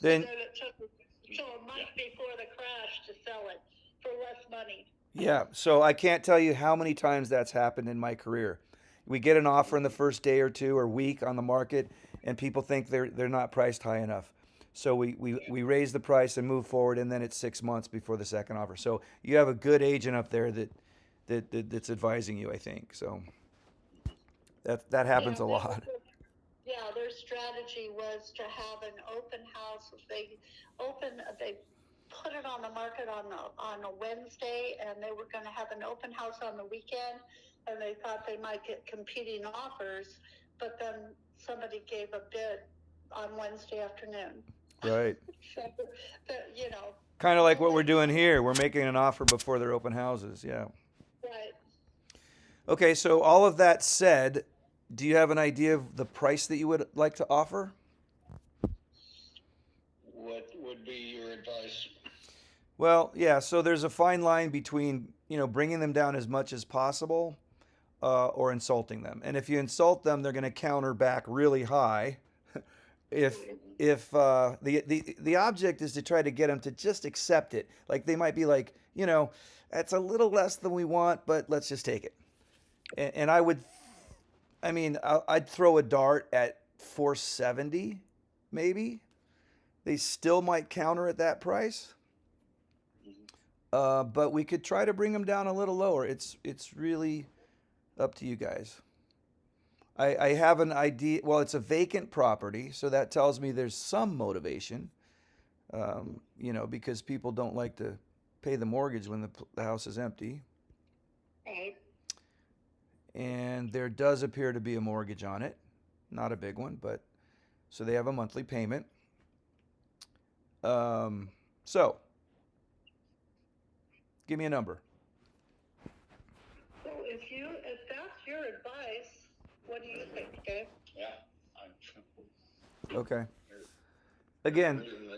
Then And then it took till a month before the crash to sell it for less money. yeah, so I can't tell you how many times that's happened in my career. We get an offer in the first day or two or week on the market, and people think they're not priced high enough. So we raise the price and move forward, and then it's 6 months before the second offer. So you have a good agent up there that's advising you, I think. So that happens Yeah, a that was lot. their strategy was to have an open house. They put it on the market on a Wednesday, and they were going to have an open house on the weekend, and they thought they might get competing offers, but then somebody gave a bid on Wednesday afternoon. Right. So, you know, Kind of like don't what we're let doing here. We're making an offer before their open houses. Yeah. right. Okay, so all of that said, do you have an idea of the price that you would like to offer? What would be your advice? Well, yeah, so there's a fine line between, bringing them down as much as possible or insulting them. And if you insult them, they're going to counter back really high. if if the object is to try to get them to just accept it, like they might be like, that's a little less than we want, but let's just take it. And I'd throw a dart at 470, maybe. They still might counter at that price. But we could try to bring them down a little lower. It's really up to you guys. I have an idea. Well, it's a vacant property, so that tells me there's some motivation. Because people don't like to pay the mortgage when the house is empty. Right. And there does appear to be a mortgage on it, not a big one, but so they have a monthly payment. So give me a number. So if that's your advice, what do you think, Dave? Yeah, I'm, Okay. Again, you're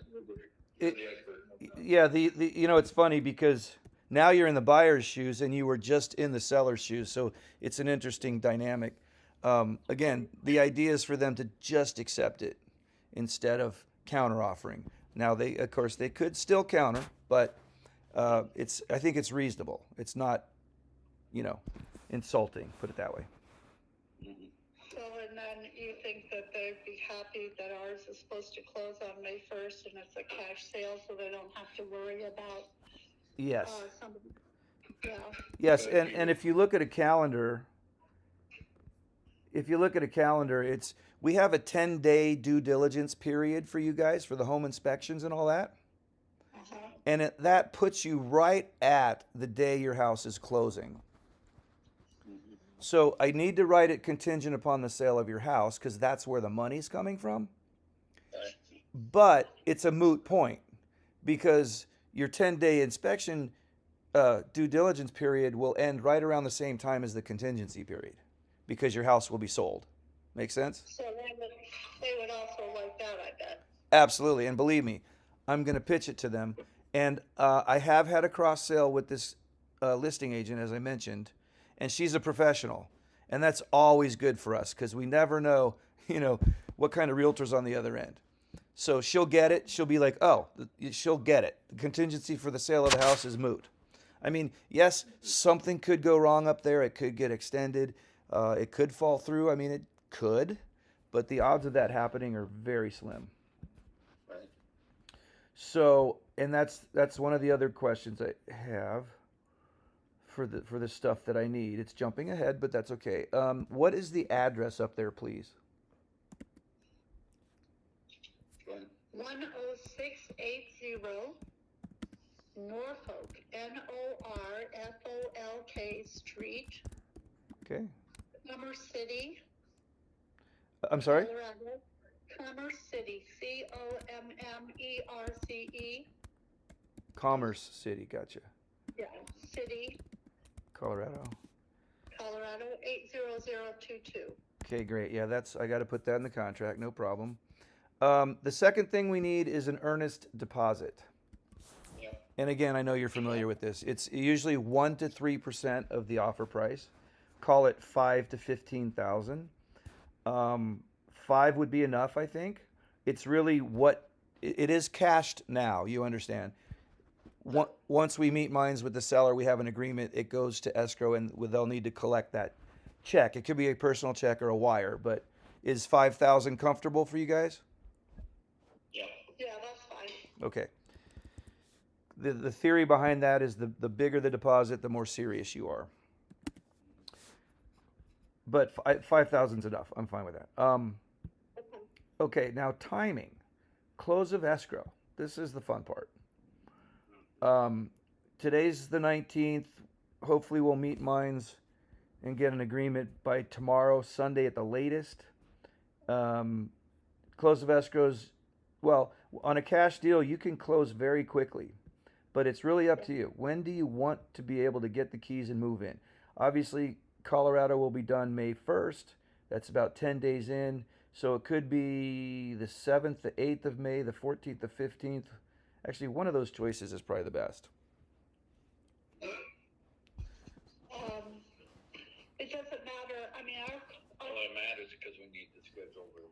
it, the expert. yeah, it's funny because now you're in the buyer's shoes and you were just in the seller's shoes, so it's an interesting dynamic. Again, the idea is for them to just accept it instead of counter offering. Now of course, they could still counter, but I think it's reasonable. It's not, you know, insulting. Put it that way. So, and then you think that they'd be happy that ours is supposed to close on May 1st and it's a cash sale, so they don't have to worry about Yes. somebody. Yeah. Yes, and if you look at a calendar, it's we have a 10-day due diligence period for you guys for the home inspections and all that. Uh-huh. And that puts you right at the day your house is closing. So I need to write it contingent upon the sale of your house because that's where the money's coming from. But it's a moot point because your 10-day inspection due diligence period will end right around the same time as the contingency period because your house will be sold. Make sense? So they would also like that, I bet. Absolutely. And believe me, I'm going to pitch it to them. And I have had a cross sale with this listing agent, as I mentioned, and she's a professional. And that's always good for us because we never know, what kind of realtor's on the other end. So she'll get it. She'll be like, oh, she'll get it. The contingency for the sale of the house is moot. I mean, yes, something could go wrong up there. It could get extended. It could fall through. I mean, it could, but the odds of that happening are very slim. Right. So, and that's one of the other questions I have for the stuff that I need. It's jumping ahead, but that's okay. What is the address up there, please? 10680 Norfolk, Norfolk Street, Okay. Commerce City, I'm sorry. Colorado. Commerce City, Commerce. Commerce City. Gotcha. Yeah, City, Colorado. Colorado 80022. Okay, great. Yeah, I got to put that in the contract. No problem. The second thing we need is an earnest deposit. Yeah. And again, I know you're familiar with this. It's usually 1 to 3% of the offer price. Call it 5 to 15,000. 5 would be enough, I think. It's really what it is cashed now. You understand? Once we meet minds with the seller, we have an agreement. It goes to escrow, and they'll need to collect that check. It could be a personal check or a wire. But is 5,000 comfortable for you guys? Yeah. Yeah, that's fine. Okay. The theory behind that is the bigger the deposit, the more serious you are. But 5,000 is enough. I'm fine with that. Okay. Okay, now timing. Close of escrow. This is the fun part. Today's the 19th. Hopefully we'll meet minds and get an agreement by tomorrow, Sunday at the latest. Close of escrows, well, on a cash deal, you can close very quickly, but it's really up to you. When do you want to be able to get the keys and move in? Obviously, Colorado will be done May 1st. That's about 10 days in. So it could be the 7th, the 8th of May, the 14th, the 15th. Actually, one of those choices is probably the best. It doesn't matter. I mean, All that matters because we need to schedule the,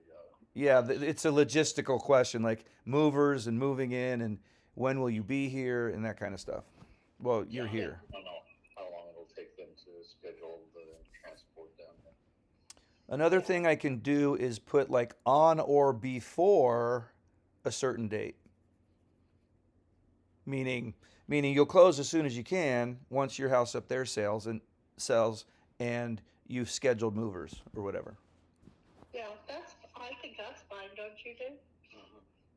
Yeah, it's a logistical question, like movers and moving in, and when will you be here, and that kind of stuff. Well, you're here. I don't know how long it'll take them to schedule the transport down there. Another thing I can do is put like on or before a certain date. Meaning you'll close as soon as you can once your house up there sells and you've scheduled movers or whatever. yeah, I think that's fine, don't you, Dave?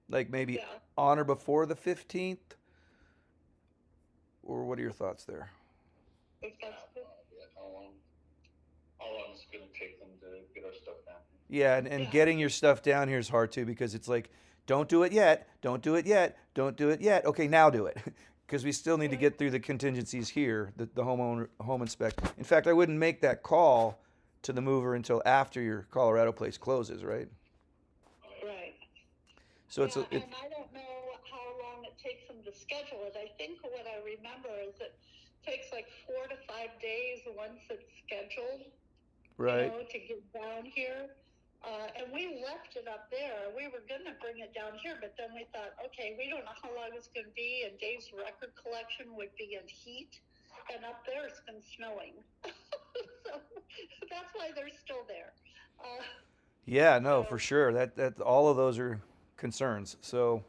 Like maybe Yeah. on or before the 15th? Or what are your thoughts there? If that's good. Yeah, how long is it gonna take them to get our stuff down? Yeah, and Yeah. getting your stuff down here is hard too because it's like, don't do it yet, don't do it yet, don't do it yet. Okay, now do it. Because we still need to get through the contingencies here, the home inspect. In fact, I wouldn't make that call to the mover until after your Colorado place closes, right? Right. So it's and I don't know how long it takes them to schedule it. I think what I remember is it takes like 4 to 5 days once it's scheduled, right. to get down here. And we left it up there. We were going to bring it down here, but then we thought, okay, we don't know how long it's going to be, and Dave's record collection would be in heat, and up there it's been snowing. So that's why they're still there. Yeah, no, so- for sure. That all of those are concerns. So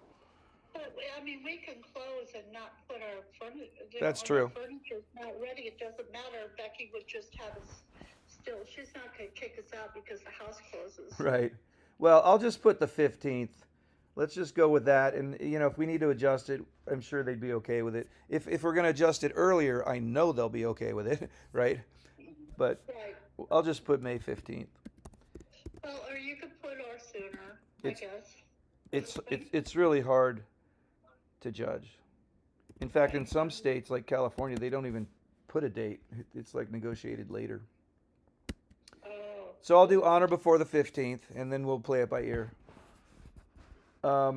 But I mean, we can close and not put our furniture. That's true. Our furniture's not ready. It doesn't matter. Becky would just have us still. She's not going to kick us out because the house closes. right. Well, I'll just put the 15th. Let's just go with that. And if we need to adjust it, I'm sure they'd be okay with it. If we're going to adjust it earlier, I know they'll be okay with it, right? But Right. I'll just put May 15th. Well, or you could put or sooner, It's- I guess. It's really hard to judge. In fact, in some states like California, they don't even put a date. It's like negotiated later. Oh. So I'll do honor before the 15th, and then we'll play it by ear. Yeah,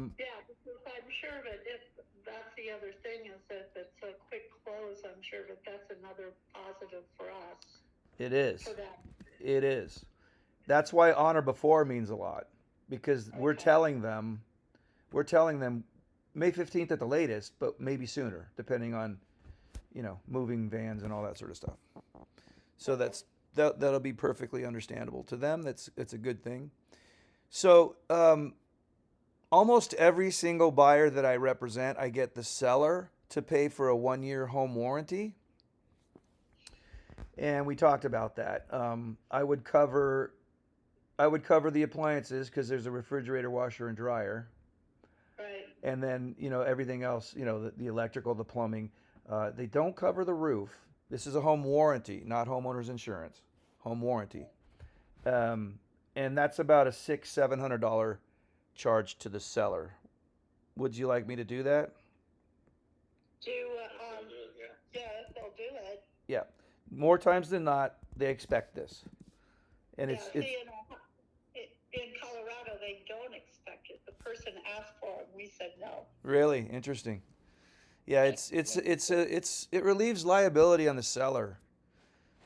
because I'm sure that if that's the other thing is that if it's a quick close, I'm sure that that's another positive for us, It is. for them. It is. That's why honor before means a lot, because we're Okay. telling them May 15th at the latest, but maybe sooner, depending on, moving vans and all that sort of stuff. So that'll be perfectly understandable to them. It's a good thing. So almost every single buyer that I represent, I get the seller to pay for a 1-year home warranty. And we talked about that. I would cover the appliances because there's a refrigerator, washer, and dryer, Right. and then everything else. The electrical, the plumbing. They don't cover the roof. This is a home warranty, not homeowners insurance. Home warranty, and that's about a $600-700 charge to the seller. Would you like me to do that? Yeah, if they'll do it. Yeah. More times than not, they expect this, and it's See, in Colorado, they don't expect it. The person asked for it, we said no. really interesting. Yeah, it relieves liability on the seller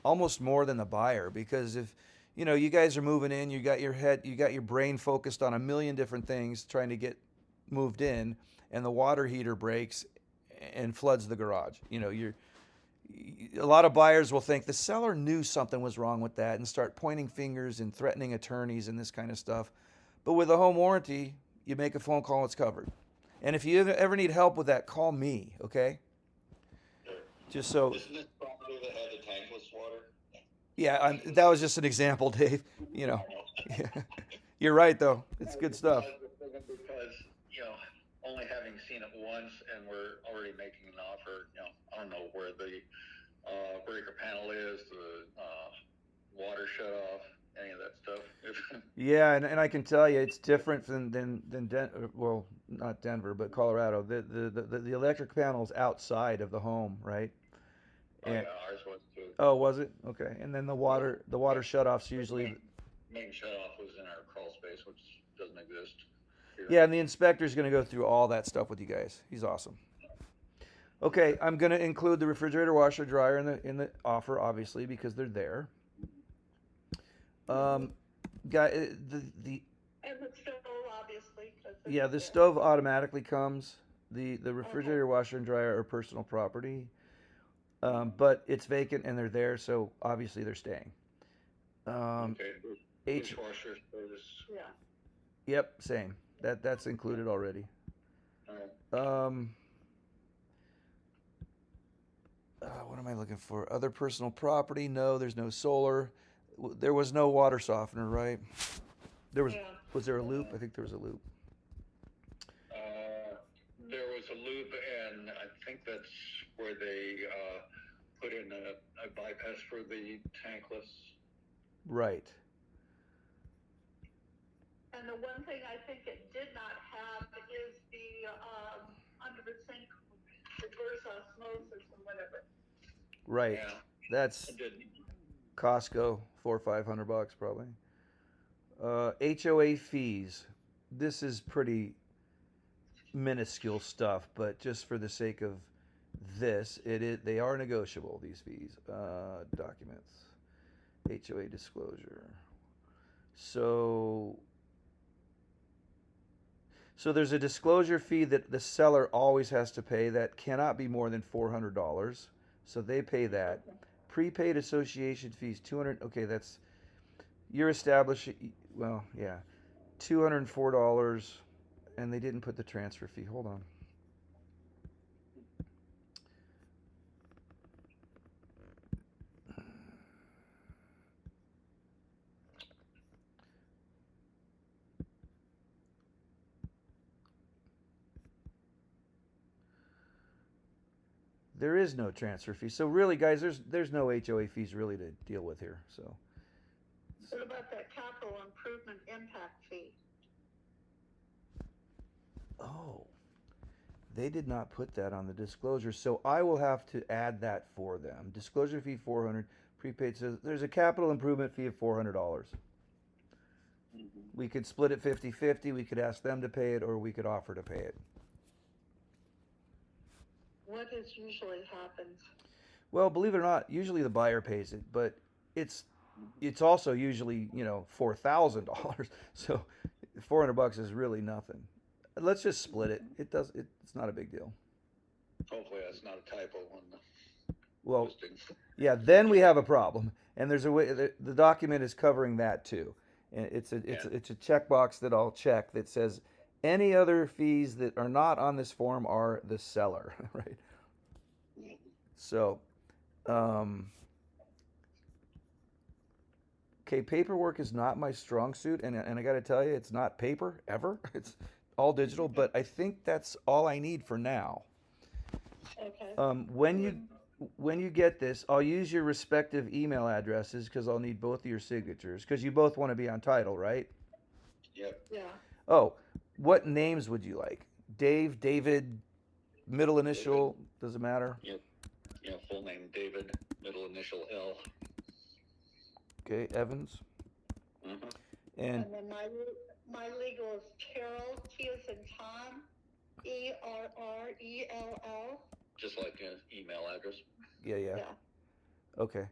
almost more than the buyer, because if you guys are moving in, you got your brain focused on a million different things trying to get moved in and the water heater breaks and floods the garage. A lot of buyers will think the seller knew something was wrong with that and start pointing fingers and threatening attorneys and this kind of stuff. But with a home warranty, you make a phone call, it's covered. And if you ever need help with that, call me, okay? Just so. Isn't this property that had the tankless water? Yeah, that was just an example, Dave. Yeah. You're right, though. It's good stuff. Because, only having seen it once and we're already making an offer, I don't know where the breaker panel is, the water shut off, any of that stuff. Yeah, and I can tell you it's different than well, not Denver, but Colorado. The electric panel's outside of the home, right? Oh, yeah, ours was too. Oh, was it? Okay. And then the water shutoffs usually. Main shutoff was in our crawl space, which doesn't exist here. Yeah, and the inspector's going to go through all that stuff with you guys. He's awesome. Okay, I'm going to include the refrigerator, washer, dryer in the offer, obviously, because they're there. The And the stove, obviously. yeah, the stove automatically comes. The refrigerator, washer, and dryer are personal property, but it's vacant and they're there, so obviously they're staying. Okay. H. Dishwasher service. Yeah. Yep, same. That's included already. All right. What am I looking for? Other personal property? No, there's no solar. There was no water softener, right? There was. Yeah. Was there a loop? I think there was a loop. There was a loop, and I think that's where they put in a bypass for the tankless. Right. And the one thing I think it did not have is the under the sink reverse osmosis or whatever. Right. Yeah, That's I did. Costco, $400 or $500 probably. HOA fees. This is pretty minuscule stuff, but just for the sake of this, they are negotiable. These fees. Documents. HOA disclosure. So there's a disclosure fee that the seller always has to pay that cannot be more than $400. So they pay that. Prepaid association fees, 200. Okay, that's you're establishing. Well, yeah, $204, and they didn't put the transfer fee. Hold on. There is no transfer fee. So really, guys, there's no HOA fees really to deal with here. So. What about that capital improvement impact fee? Oh, they did not put that on the disclosure, so I will have to add that for them. Disclosure fee $400, prepaid says there's a capital improvement fee of $400. Mm-hmm. We could split it 50-50, we could ask them to pay it, or we could offer to pay it. What is usually happens? Well, believe it or not, usually the buyer pays it, but it's also usually, $4,000. So $400 is really nothing. Let's just split it. It's not a big deal. Hopefully that's not a typo on the Well, listing. yeah, then we have a problem, and there's a way. The document is covering that too, and it's a checkbox that I'll check that says any other fees that are not on this form are the seller, right? So, okay, paperwork is not my strong suit, and I got to tell you, it's not paper ever. It's all digital, but I think that's all I need for now. Okay. When you get this, I'll use your respective email addresses because I'll need both of your signatures because you both want to be on title, right? Yep. Yeah. Oh, what names would you like? Dave, David, middle initial, doesn't matter. Yep. Yeah, full name David, middle initial L. Okay, Evans. Mm-hmm. And And then my legal is Terrell, T as in Tom, ERRELL. Just like an email address. yeah. Yeah. Okay.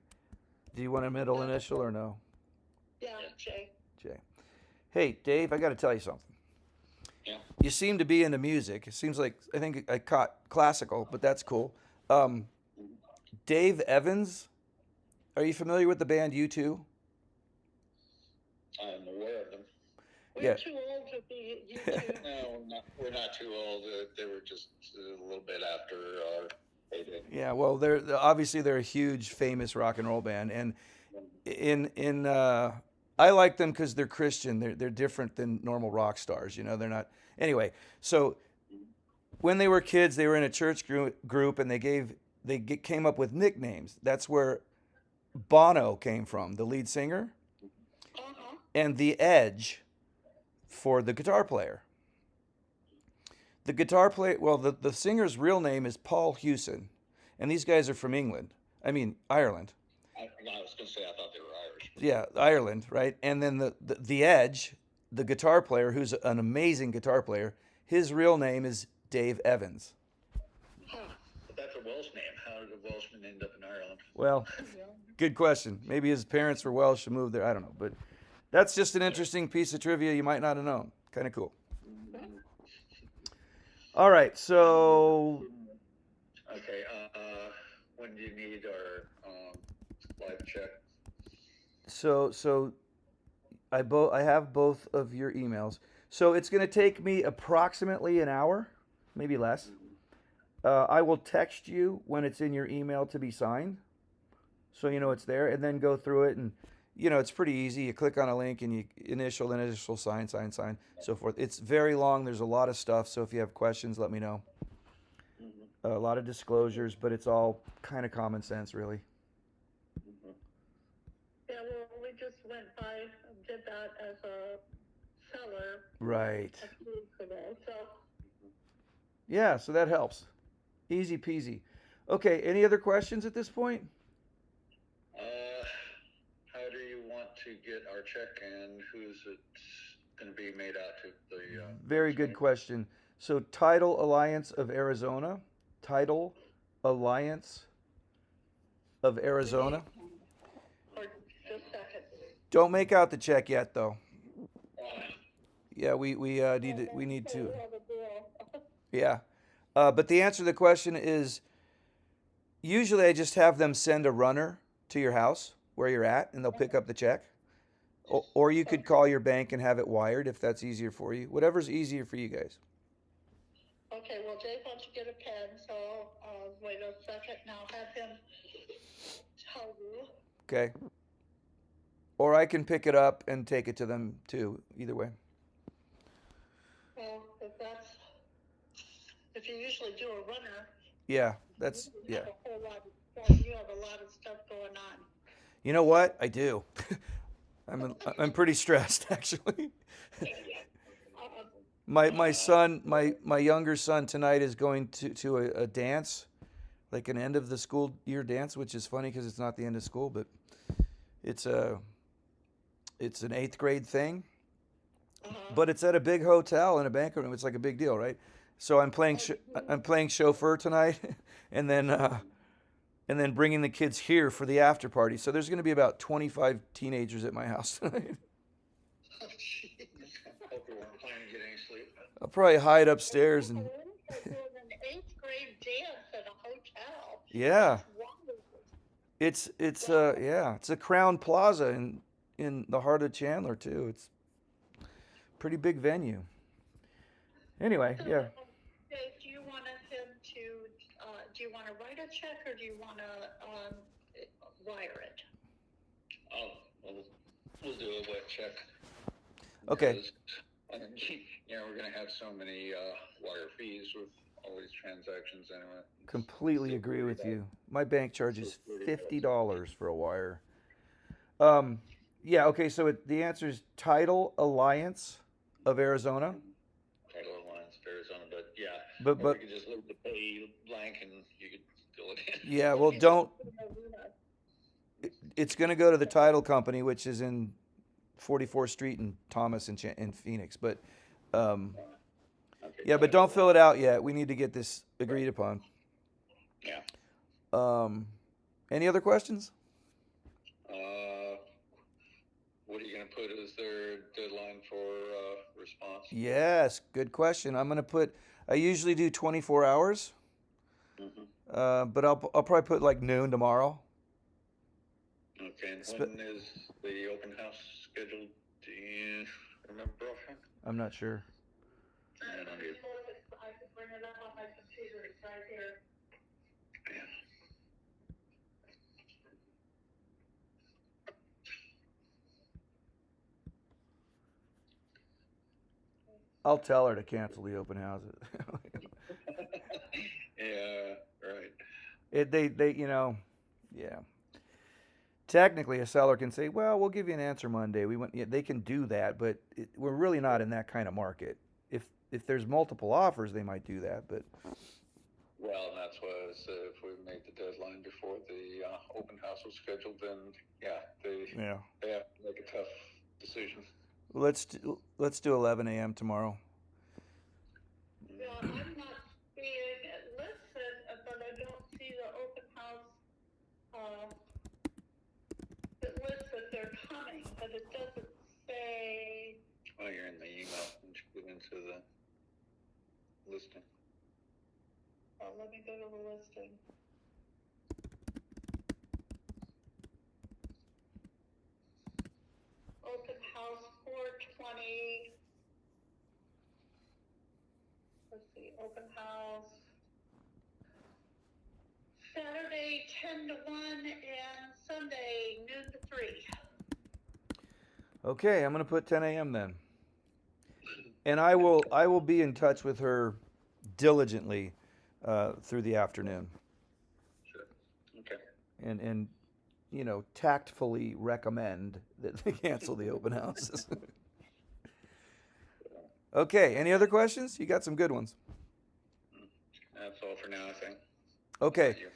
Do you want a middle initial or no? Yeah, Jay. J. Hey, Dave, I got to tell you something. You seem to be into music. It seems like I think I caught classical, but that's cool. Dave Evans, are you familiar with the band U2? I'm aware of them. We're Yeah. too old to be YouTube. No, we're not too old. They were just a little bit after our heyday. Yeah, well, they're obviously they're a huge, famous rock and roll band, and in I like them because they're Christian. They're different than normal rock stars. You know, they're not. Anyway, so when they were kids, they were in a church group, and came up with nicknames. That's where Bono came from, the lead singer, Uh-huh. and The Edge for the guitar player. The guitar player, well, the singer's real name is Paul Hewson, and these guys are from England. I mean, Ireland. I was going to say I thought they were Irish. Yeah, Ireland, right? And then the Edge, the guitar player, who's an amazing guitar player, his real name is Dave Evans. Huh. But that's a Welsh name. How did a Welshman end up in Ireland? Well, good question. Maybe his parents were Welsh and moved there. I don't know, but that's just an interesting piece of trivia you might not have known. Kind of cool. All right, so Okay. When do you need our live check? so I have both of your emails. So it's going to take me approximately an hour, maybe less. I will text you when it's in your email to be signed, so you know it's there, and then go through it. And you know it's pretty easy. You click on a link and you initial, sign, so forth. It's very long. There's a lot of stuff. So if you have questions, let me know. A lot of disclosures, but it's all kind of common sense, really. Yeah, well, we just went by and did that as a seller Right. a few weeks ago. So, Yeah, so that helps. Easy peasy. Okay, any other questions at this point? How do you want to get our check, and who's it going to be made out to? The Very good question. So, Tidal Alliance of Arizona. Tidal Alliance of Arizona. or just a second. Don't make out the check yet, though. Yeah, we need to. Have a deal. Yeah, but the answer to the question is usually I just have them send a runner to your house where you're at, and they'll pick up the check. Or you could call your bank and have it wired if that's easier for you. Whatever's easier for you guys. Okay, well, Dave wants to get a pen, so wait a second and I'll have him tell you. Okay. Or I can pick it up and take it to them too. Either way. Well, if you usually do a runner, Yeah, that's you yeah. have a whole lot you have a lot of stuff going on. You know what? I do. I'm pretty stressed actually. My son, my younger son tonight is going to a dance, like an end of the school year dance, which is funny because it's not the end of school, but it's an 8th grade thing. But it's at a big hotel in a banquet room. It's like a big deal, right? So I'm playing chauffeur tonight, and then bringing the kids here for the after party. So there's going to be about 25 teenagers at my house tonight. Hope you weren't planning to get any sleep. I'll probably hide upstairs and Doing an 8th grade dance at a hotel. yeah, That's wonderful. it's a Crown Plaza in the heart of Chandler too. It's a pretty big venue. Anyway, yeah. Dave, do you want him to? Do you want to write a check or do you want to wire it? Oh, we'll do a wet check. Okay. Because, we're going to have so many wire fees with all these transactions anyway. Completely agree with you. My bank charges $50 for a wire. Yeah. Okay. So the answer is Tidal Alliance of Arizona. Title Alliance of Arizona, but yeah. But Or you could just leave the pay blank and you could fill it in. yeah. Well, don't. It's going to go to the title company, which is in 44th Street in Thomas in Phoenix. But Okay, yeah, but don't fill it out yet. We need to get this agreed upon. Yeah. Any other questions? What are you going to put as their deadline for response? Yes, good question. I usually do 24 hours, but I'll probably put like noon tomorrow. Okay, and Spe- when is the open house scheduled? Do you remember offhand? I'm not sure. Yeah, I don't either. I can bring it up on my computer. It's right here. Yeah. I'll tell her to cancel the open houses. Yeah, right. They, yeah. Technically, a seller can say, "Well, we'll give you an answer Monday." Yeah, they can do that, but we're really not in that kind of market. If there's multiple offers, they might do that, but Well, that's what if we made the deadline before the open house was scheduled, then yeah, yeah. they have to make a tough decision. Let's do 11 a.m. tomorrow. Yeah, I'm not seeing it listed, but I don't see the open house. It lists that they're coming, but it doesn't say. Oh, you're in the email. Once you get into the listing. Let me go to the listing. Open house 420. Let's see, open house. Saturday 10 to 1 and Sunday noon to 3. Okay, I'm gonna put 10 a.m. then, and I will be in touch with her diligently through the afternoon, Sure. Okay. and tactfully recommend that they cancel the open houses. Okay, any other questions? You got some good ones. That's all for now, I think. Okay, Thank you.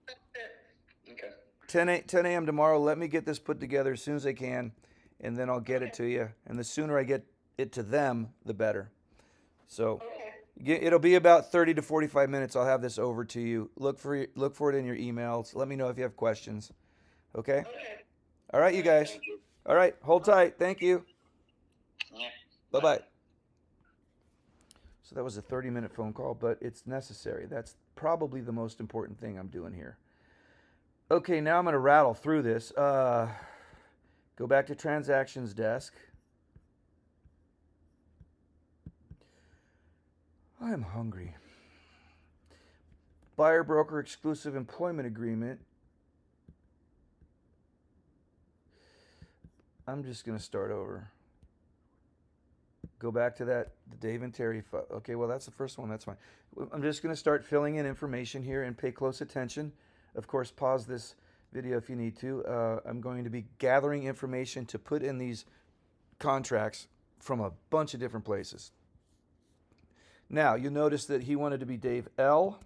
That's it. Okay. 10 a.m. tomorrow. Let me get this put together as soon as I can, and then I'll get it to you. And the sooner I get it to them, the better. So Okay. it'll be about 30 to 45 minutes. I'll have this over to you. Look for it in your emails. Let me know if you have questions. Okay? Okay. All right, you guys. Thank you. All right, hold tight. Thank you. Yeah. Bye-bye. So that was a 30-minute phone call, but it's necessary. That's probably the most important thing I'm doing here. Okay, now I'm going to rattle through this. Go back to transactions desk. I'm hungry. Buyer broker exclusive employment agreement. I'm just going to start over. Go back to the Dave and Terry. Okay, well, that's the first one. That's fine. I'm just going to start filling in information here and pay close attention. Of course, pause this video if you need to. I'm going to be gathering information to put in these contracts from a bunch of different places. Now, you'll notice that he wanted to be Dave L.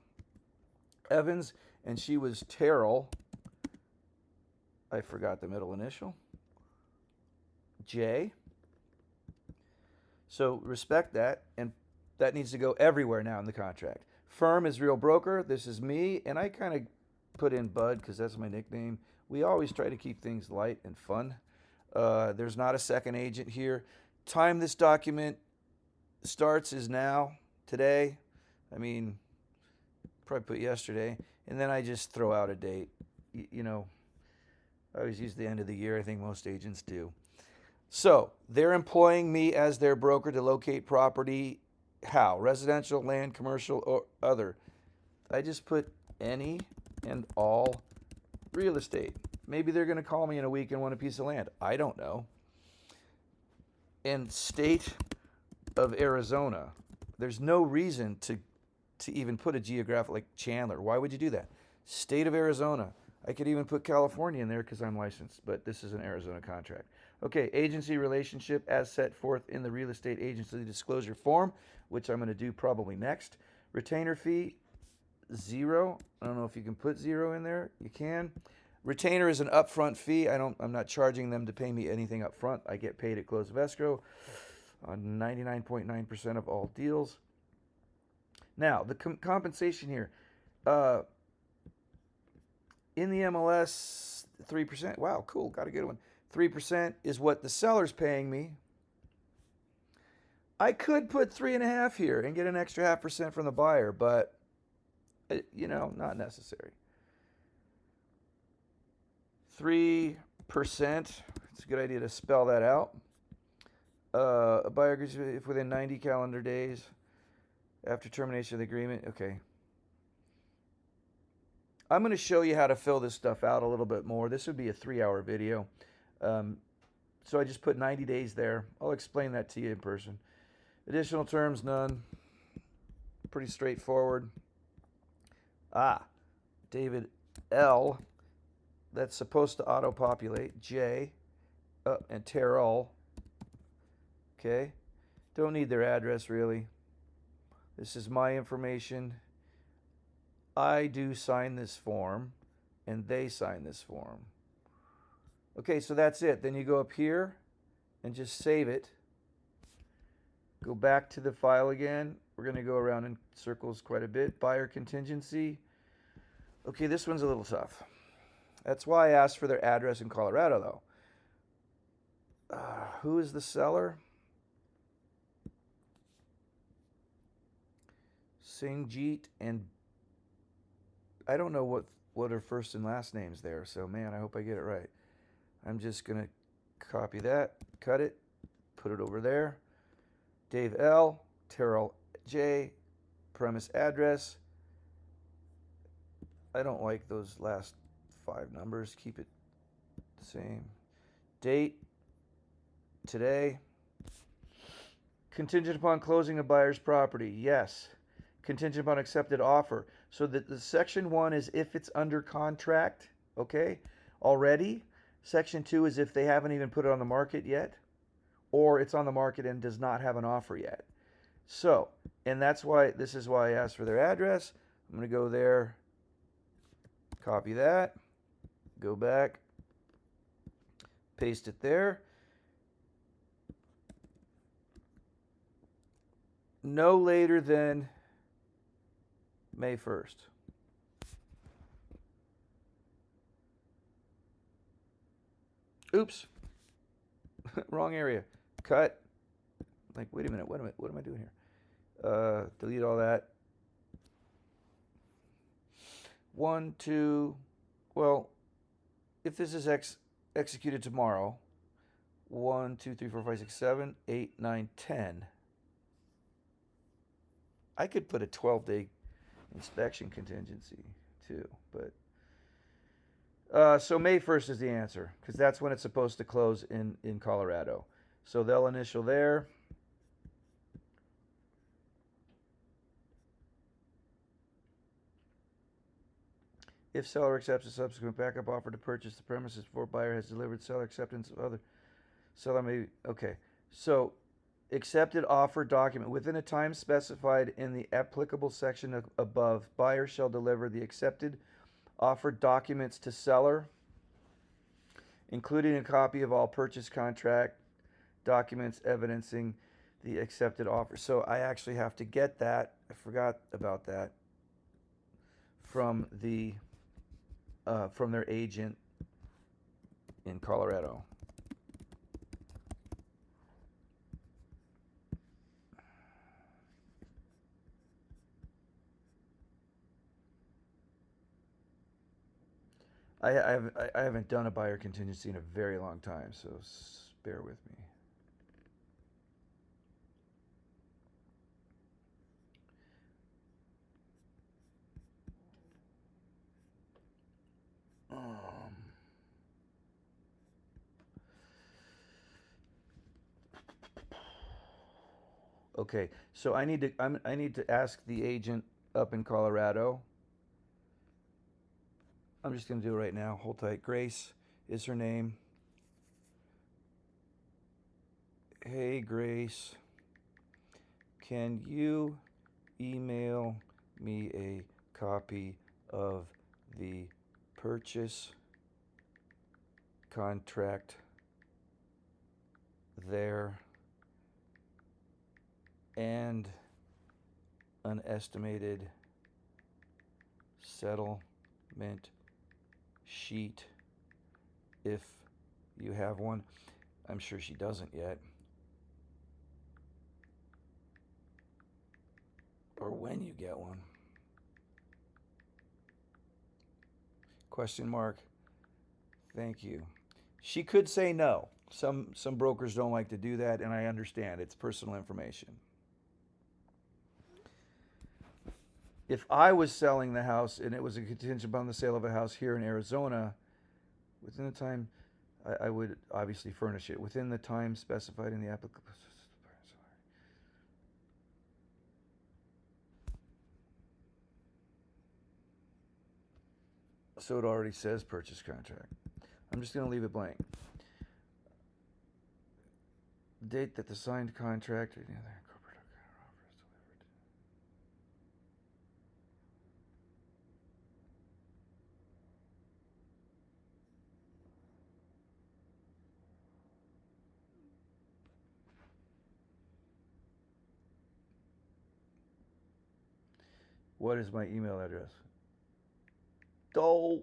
Evans, and she was Terrell. I forgot the middle initial. J. So respect that, and that needs to go everywhere now in the contract. Firm is Real Broker. This is me, and I kind of put in Bud because that's my nickname. We always try to keep things light and fun. There's not a second agent here. Time this document starts is now, today. I mean, probably put yesterday, and then I just throw out a date. I always use the end of the year. I think most agents do. So they're employing me as their broker to locate property. How? Residential, land, commercial, or other. I just put any and all real estate. Maybe they're going to call me in a week and want a piece of land. I don't know. And state of Arizona. There's no reason to even put a geographic like Chandler. Why would you do that? State of Arizona. I could even put California in there because I'm licensed, but this is an Arizona contract. Okay, agency relationship as set forth in the real estate agency disclosure form, which I'm going to do probably next. Retainer fee, 0. I don't know if you can put 0 in there. You can. Retainer is an upfront fee. I'm not charging them to pay me anything up front. I get paid at close of escrow on 99.9% of all deals. Now, the compensation here. In the MLS, 3%. Wow, cool. Got a good one. 3% is what the seller's paying me. I could put 3.5 here and get an extra 0.5% from the buyer, but not necessary. 3%. It's a good idea to spell that out. A buyer agrees if within 90 calendar days after termination of the agreement. Okay. I'm going to show you how to fill this stuff out a little bit more. This would be a 3-hour video. So I just put 90 days there. I'll explain that to you in person. Additional terms, none. Pretty straightforward. David L. That's supposed to auto-populate. J. And Terrell. Okay. Don't need their address, really. This is my information. I do sign this form, and they sign this form. Okay, so that's it. Then you go up here and just save it. Go back to the file again. We're going to go around in circles quite a bit. Buyer contingency. Okay, this one's a little tough. That's why I asked for their address in Colorado, though. Who is the seller? Singjit, and I don't know what her first and last name's there, so man, I hope I get it right. I'm just going to copy that, cut it, put it over there. Dave L, Terrell J, premise address. I don't like those last 5 numbers. Keep it the same. Date, today. Contingent upon closing a buyer's property. Yes. Contingent upon accepted offer. So that the section 1 is if it's under contract, okay, already. Section 2 is if they haven't even put it on the market yet, or it's on the market and does not have an offer yet. So, and this is why I asked for their address. I'm going to go there, copy that, go back, paste it there. No later than May 1st. Oops. Wrong area. Cut. Like, wait a minute. What am I doing here? Delete all that. 1, 2. Well, if this is executed tomorrow, 1, 2, 3, 4, 5, 6, 7, 8, 9, 10. I could put a 12-day inspection contingency too, but so May 1st is the answer, because that's when it's supposed to close in Colorado. So they'll initial there. If seller accepts a subsequent backup offer to purchase the premises before buyer has delivered, seller acceptance of other seller may. Okay, so accepted offer document within a time specified in the applicable section above. Buyer shall deliver the accepted offer documents to seller, including a copy of all purchase contract documents evidencing the accepted offer. So I actually have to get that. I forgot about that from their agent in Colorado. I haven't done a buyer contingency in a very long time, so bear with me. Okay, so I need to ask the agent up in Colorado. I'm just going to do it right now. Hold tight. Grace is her name. Hey, Grace, can you email me a copy of the purchase contract there and an estimated settlement sheet if you have one? I'm sure she doesn't yet. or when you get one. Question mark. Thank you. She could say no. Some brokers don't like to do that, and I understand. It's personal information. If I was selling the house and it was a contingent upon the sale of a house here in Arizona, within the time, I would obviously furnish it within the time specified in the applicable. So it already says purchase contract. I'm just going to leave it blank. Date that the signed contract or any other corporate offer is delivered. What is my email address? Dole.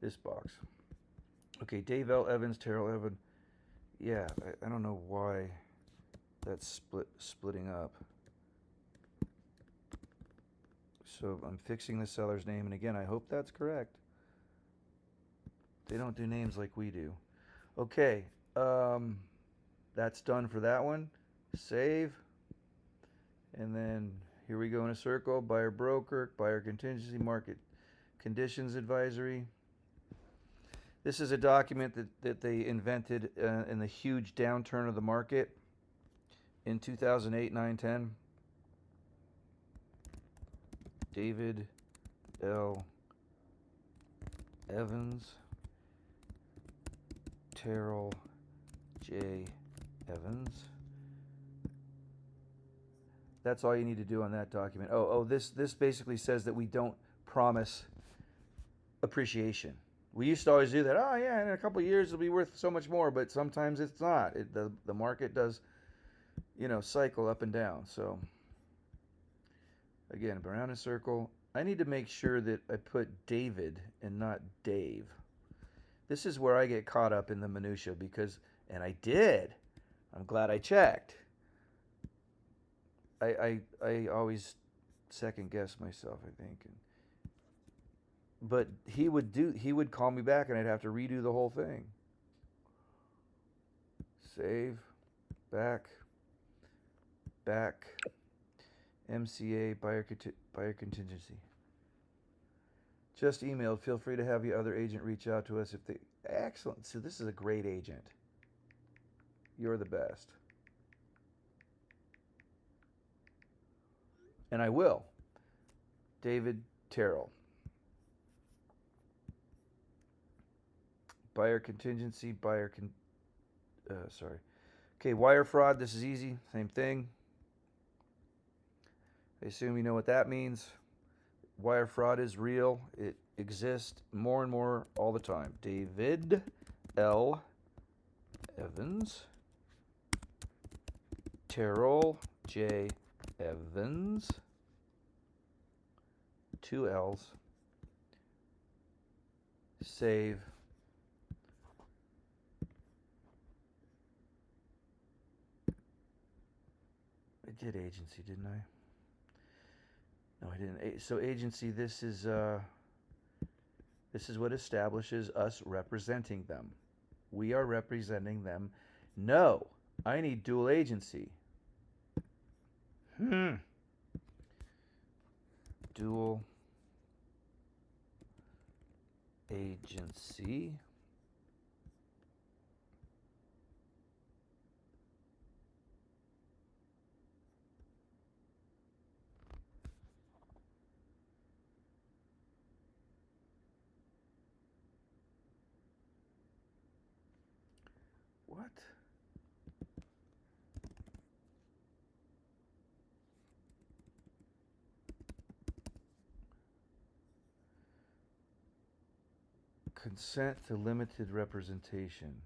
This box. Okay, Dave L. Evans, Terrell Evan. Yeah, I don't know why that's splitting up. So I'm fixing the seller's name, and again, I hope that's correct. They don't do names like we do. Okay, that's done for that one. Save. And then here we go in a circle. Buyer broker, buyer contingency, market conditions advisory. This is a document that they invented in the huge downturn of the market in 2008, 9, 10. David L. Evans, Terrell J. Evans. That's all you need to do on that document. This basically says that we don't promise appreciation. We used to always do that. Oh yeah, in a couple of years it'll be worth so much more, but sometimes it's not. The market does, cycle up and down. So again, around a circle. I need to make sure that I put David and not Dave. This is where I get caught up in the minutia and I did. I'm glad I checked. I always second guess myself, I think. But he would call me back and I'd have to redo the whole thing. Save, back, MCA, buyer contingency. Just emailed. Feel free to have your other agent reach out to us if they. Excellent. So this is a great agent. You're the best. And I will. David Terrell. Buyer contingency, Okay, wire fraud, this is easy. Same thing. I assume you know what that means. Wire fraud is real. It exists more and more all the time. David L. Evans. Terrell J. Evans. 2 L's. Save. I did agency, didn't I? No, I didn't. So agency, this is what establishes us representing them. We are representing them. No, I need dual agency. Dual agency. What? Consent to limited representation.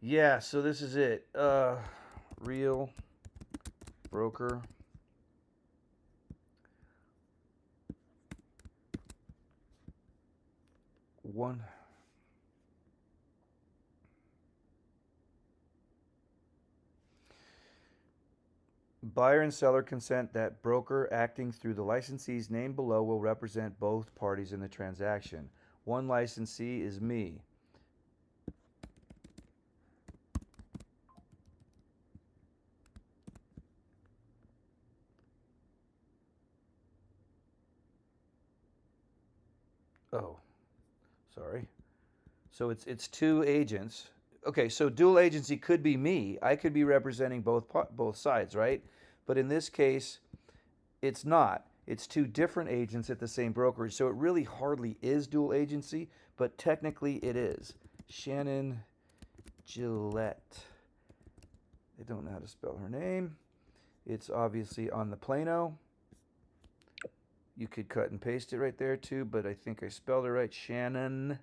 Yeah, so this is it. Real broker. One. Buyer and seller consent that broker acting through the licensee's name below will represent both parties in the transaction. One licensee is me. Oh, sorry. So it's two agents. Okay, so dual agency could be me. I could be representing both sides, right? But in this case, it's not. It's two different agents at the same brokerage. So it really hardly is dual agency, but technically it is. Shannon Gillette. I don't know how to spell her name. It's obviously on the Plano. You could cut and paste it right there too, but I think I spelled it right. Shannon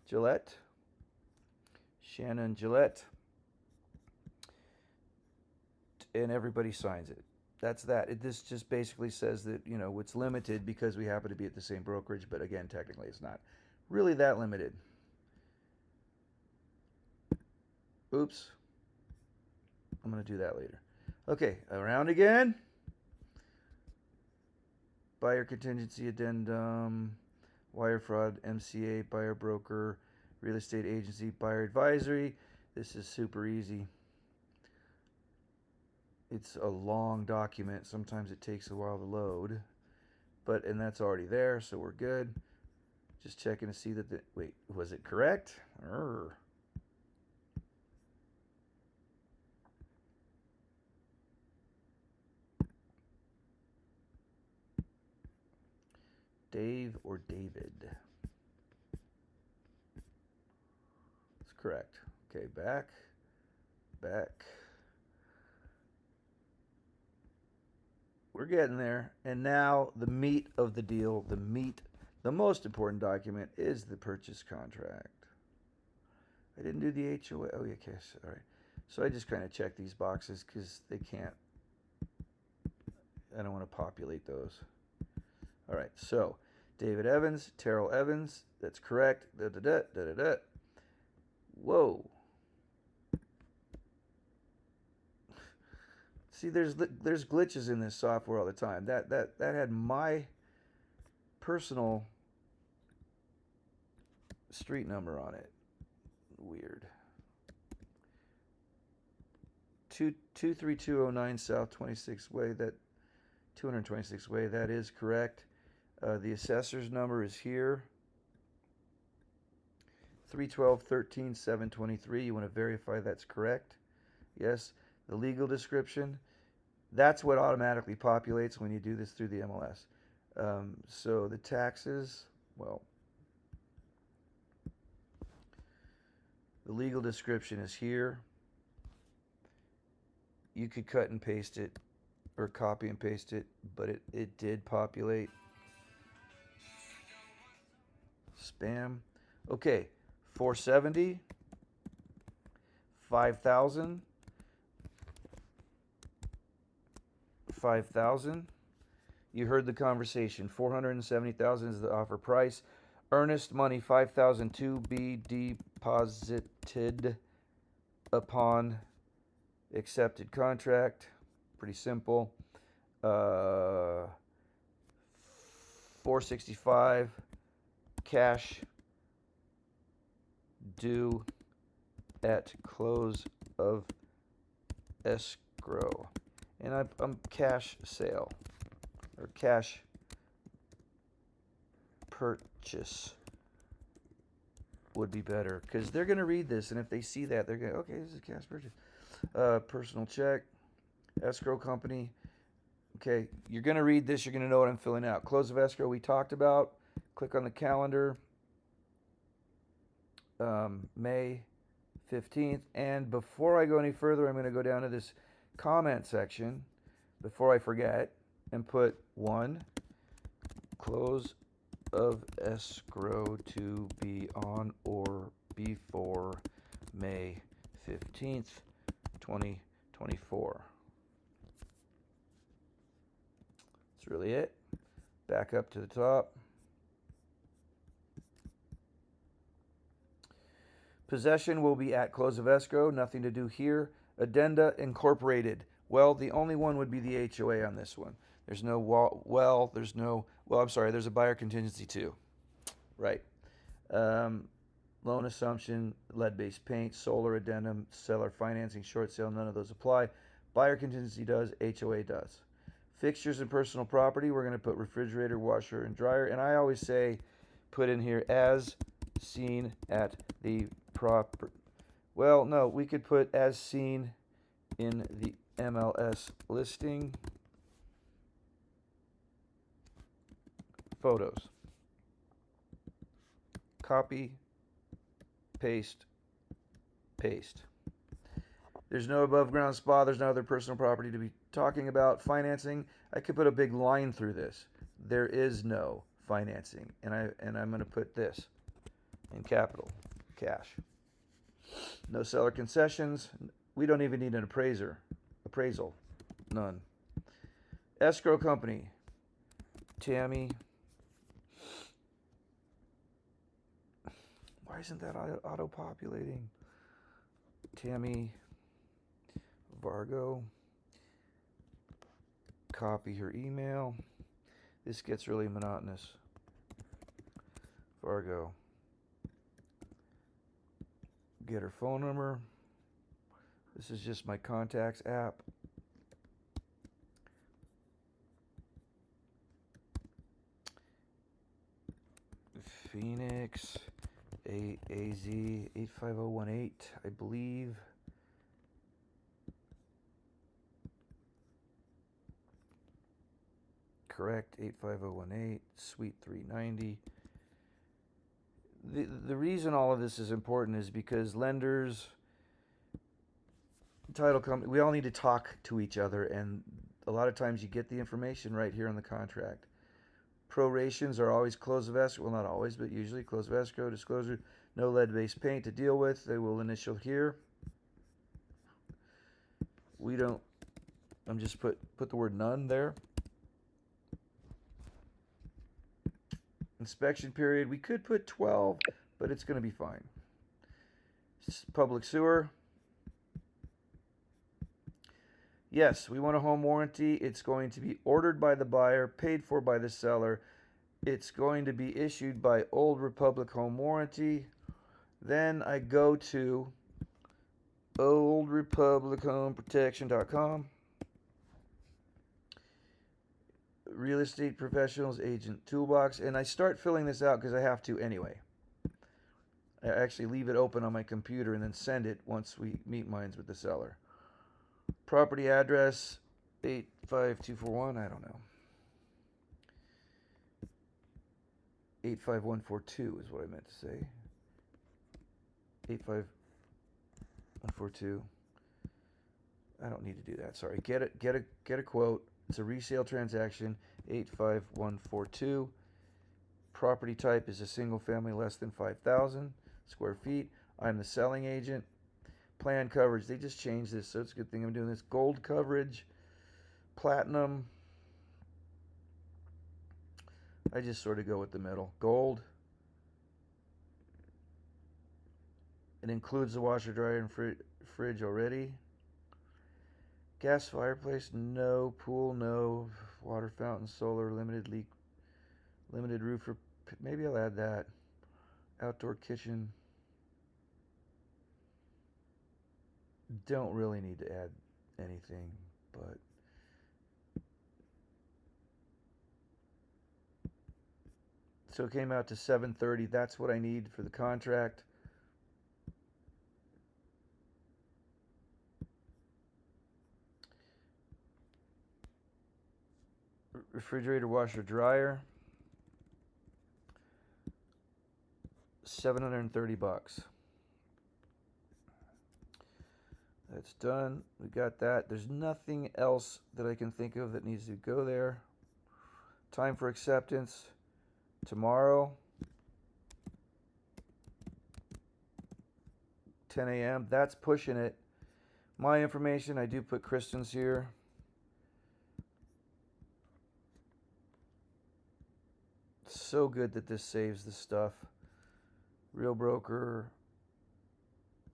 Gillette. Shannon Gillette. And everybody signs it. That's that. This just basically says that, you know, it's limited because we happen to be at the same brokerage, but again, technically it's not really that limited. Oops. I'm going to do that later. Okay, around again. Buyer contingency addendum, wire fraud, MCA, buyer broker, real estate agency, buyer advisory. This is super easy. It's a long document. Sometimes it takes a while to load, and that's already there, so we're good. Just checking to see that wait, was it correct? Dave or David? It's correct. Okay, back. We're getting there. And now the meat of the deal, the most important document is the purchase contract. I didn't do the HOA. Oh, yeah, okay, all right. So I just kind of check these boxes because I don't want to populate those. All right, so David Evans, Terrell Evans, that's correct. Whoa. See, there's glitches in this software all the time. That had my personal street number on it. Weird. 23209 South 26th Way. That 226th Way. That is correct. The assessor's number is here. 312-13-723. You want to verify that's correct? Yes. The legal description. That's what automatically populates when you do this through the MLS. So the taxes, well, the legal description is here. You could cut and paste it or copy and paste it, but it did populate. Spam. Okay, 470, 5,000. 5,000. You heard the conversation. 470,000 is the offer price. Earnest money 5,000 to be deposited upon accepted contract. Pretty simple. 465 cash due at close of escrow. And I'm cash sale or cash purchase would be better because they're going to read this, and if they see that, they're going to, okay, this is cash purchase. Personal check, escrow company. Okay, you're going to read this, you're going to know what I'm filling out. Close of escrow we talked about. Click on the calendar. May 15th. And before I go any further, I'm going to go down to this comment section before I forget and put 1, close of escrow to be on or before May 15th, 2024. That's really it. Back up to the top. Possession will be at close of escrow. Nothing to do here. Addenda incorporated. Well, the only one would be the HOA on this one. There's no I'm sorry, there's a buyer contingency too. Right. Loan assumption, lead-based paint, solar addendum, seller financing, short sale, none of those apply. Buyer contingency does, HOA does. Fixtures and personal property, we're going to put refrigerator, washer, and dryer. And I always say, put in here as seen at the proper. Well, no, we could put as seen in the MLS listing. Photos. Copy, paste, paste. There's no above ground spa. There's no other personal property to be talking about. Financing, I could put a big line through this. There is no financing. And I'm going to put this in capital, cash. No seller concessions. We don't even need an appraisal. None. Escrow company, Tammy. Why isn't that auto-populating? Tammy Vargo. Copy her email. This gets really monotonous. Vargo. Get her phone number. This is just my contacts app. Phoenix AZ 85018, I believe. Correct, 85018, Suite 390. The reason all of this is important is because lenders, title company, we all need to talk to each other, and a lot of times you get the information right here in the contract. Prorations are always close of escrow. Well, not always, but usually close of escrow, disclosure, no lead-based paint to deal with. They will initial here. We don't, I'm just put the word none there. Inspection period, we could put 12, but it's going to be fine. Public sewer. Yes, we want a home warranty. It's going to be ordered by the buyer, paid for by the seller. It's going to be issued by Old Republic Home Warranty. Then I go to oldrepublichomeprotection.com. Real estate professionals agent toolbox, and I start filling this out because I have to anyway. I actually leave it open on my computer and then send it once we meet minds with the seller. Property address 85241, I don't know. 85142 is what I meant to say. 85142. I don't need to do that. Sorry. Get a quote. It's a resale transaction. 85142. Property type is a single family less than 5,000 square feet. I'm the selling agent. Plan coverage. They just changed this, so it's a good thing I'm doing this. Gold coverage. Platinum. I just sort of go with the middle. Gold. It includes the washer, dryer, and fridge already. Gas fireplace, no. Pool, no. Water fountain, solar, limited leak, limited roof. Maybe I'll add that. Outdoor kitchen. Don't really need to add anything, but so it came out to $730. That's what I need for the contract. Refrigerator, washer, dryer. $730. That's done. We got that. There's nothing else that I can think of that needs to go there. Time for acceptance tomorrow, 10 a.m. That's pushing it. My information, I do put Kristen's here. So good that this saves the stuff. Real broker.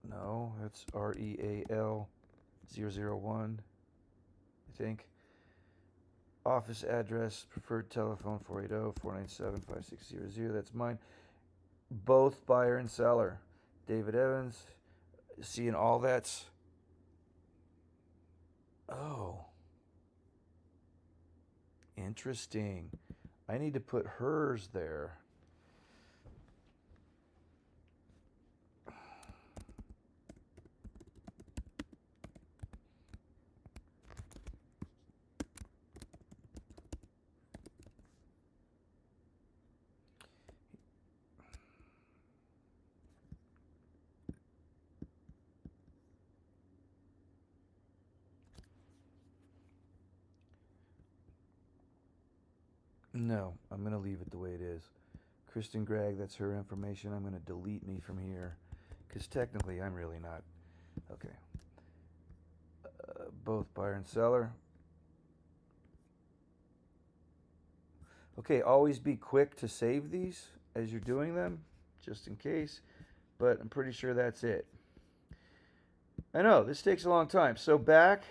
No, that's REAL 001, I think. Office address, preferred telephone 480-497-5600. That's mine. Both buyer and seller. David Evans. Seeing all that's. Oh. Interesting. I need to put hers there. No, I'm going to leave it the way it is. Kristen Gregg, that's her information. I'm going to delete me from here because technically I'm really not. Okay. Both buyer and seller. Okay, always be quick to save these as you're doing them, just in case. But I'm pretty sure that's it. I know, this takes a long time. So back.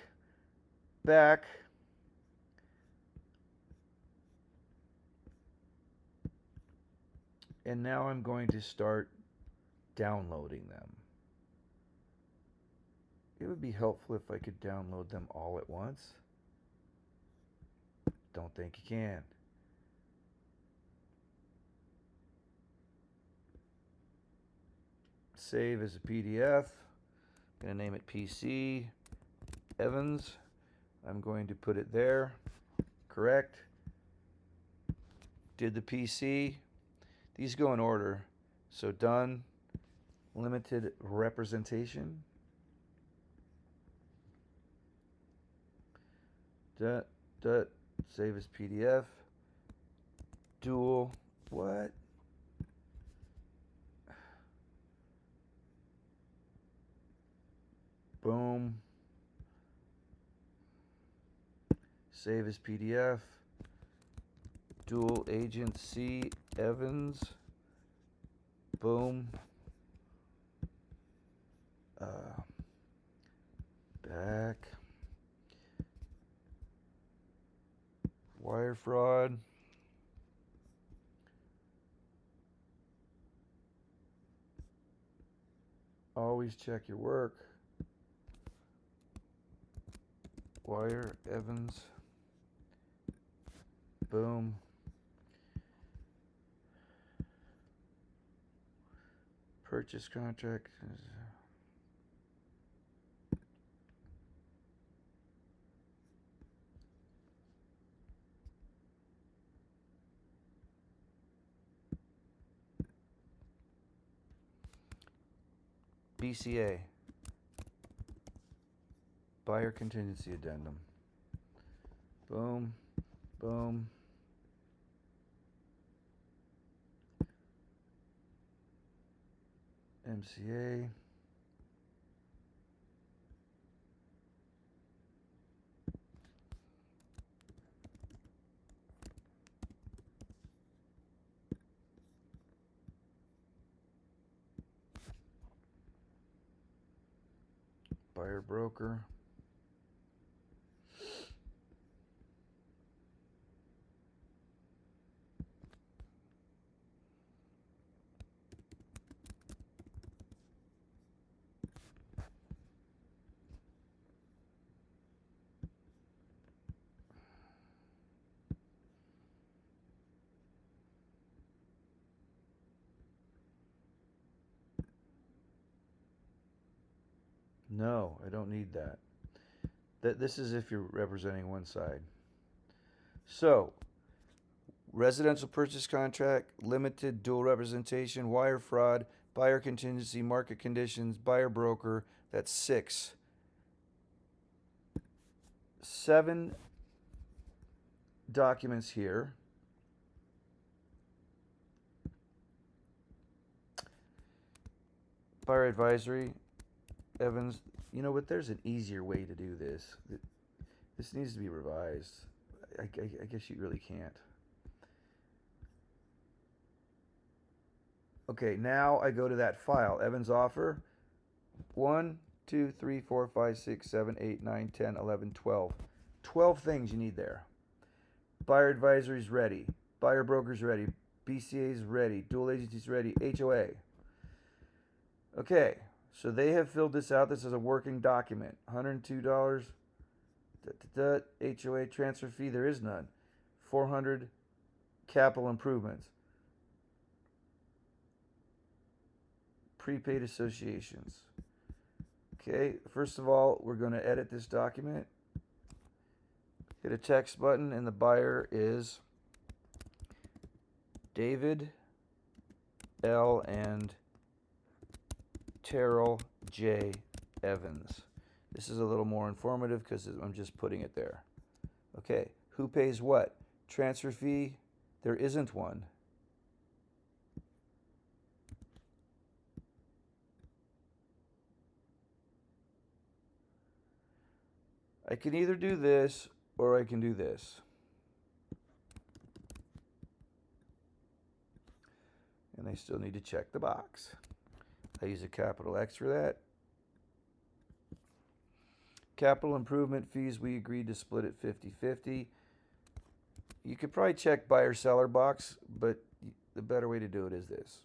And now I'm going to start downloading them. It would be helpful if I could download them all at once. Don't think you can. Save as a PDF. I'm going to name it PC Evans. I'm going to put it there. Correct. Did the PC. These go in order. So done. Limited representation. Save as PDF. Dual. What? Boom. Save as PDF. Dual agent C Evans. Boom. Back. Wire fraud. Always check your work. Wire Evans. Boom. Purchase contract. BCA. Buyer contingency addendum. Boom. Boom. MCA. Buyer broker. No, I don't need that. This is if you're representing one side. So, residential purchase contract, limited dual representation, wire fraud, buyer contingency, market conditions, buyer broker. That's 6. 7 documents here. Buyer advisory, Evans. You know what? There's an easier way to do this. This needs to be revised. I guess you really can't. Okay, now I go to that file. Evans offer. 1, 2, 3, 4, 5, 6, 7, 8, 9, 10, 11, 12. 12 things you need there. Buyer advisory's ready. Buyer broker's ready. BCA's ready. Dual agency's ready. HOA. Okay, so they have filled this out. This is a working document. $102. HOA transfer fee, there is none. 400 capital improvements. Prepaid associations. Okay, first of all, we're going to edit this document. Hit a text button, and the buyer is David L. and Terrell J. Evans. This is a little more informative because I'm just putting it there. Okay, who pays what? Transfer fee, there isn't one. I can either do this or I can do this. And I still need to check the box. I use a capital X for that. Capital improvement fees, we agreed to split it 50-50. You could probably check buyer-seller box, but the better way to do it is this.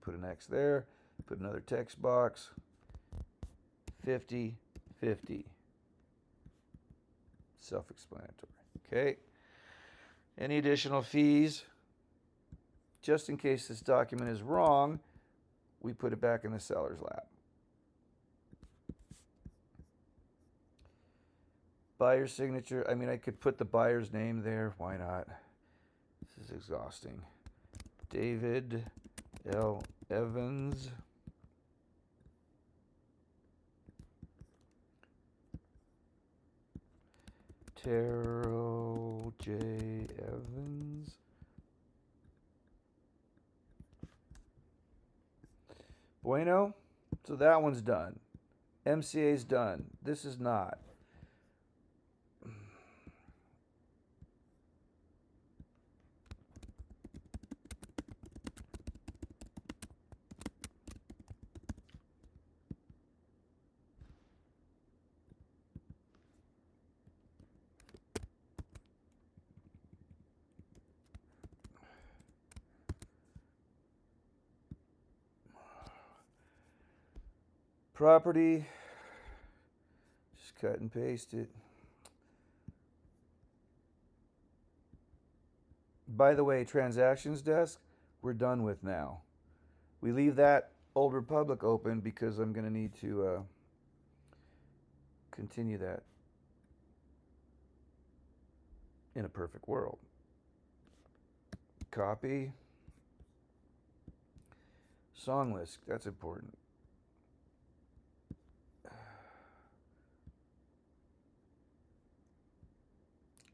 Put an X there, put another text box, 50-50. Self-explanatory. Okay. Any additional fees? Just in case this document is wrong, we put it back in the seller's lap. Buyer's signature. I mean, I could put the buyer's name there. Why not? This is exhausting. David L. Evans. Terrell J. Evans. Bueno. So that one's done. MCA's done. This is not. Property, just cut and paste it. By the way, transactions desk, we're done with now. We leave that Old Republic open because I'm going to need to continue that in a perfect world. Copy. Song list, that's important.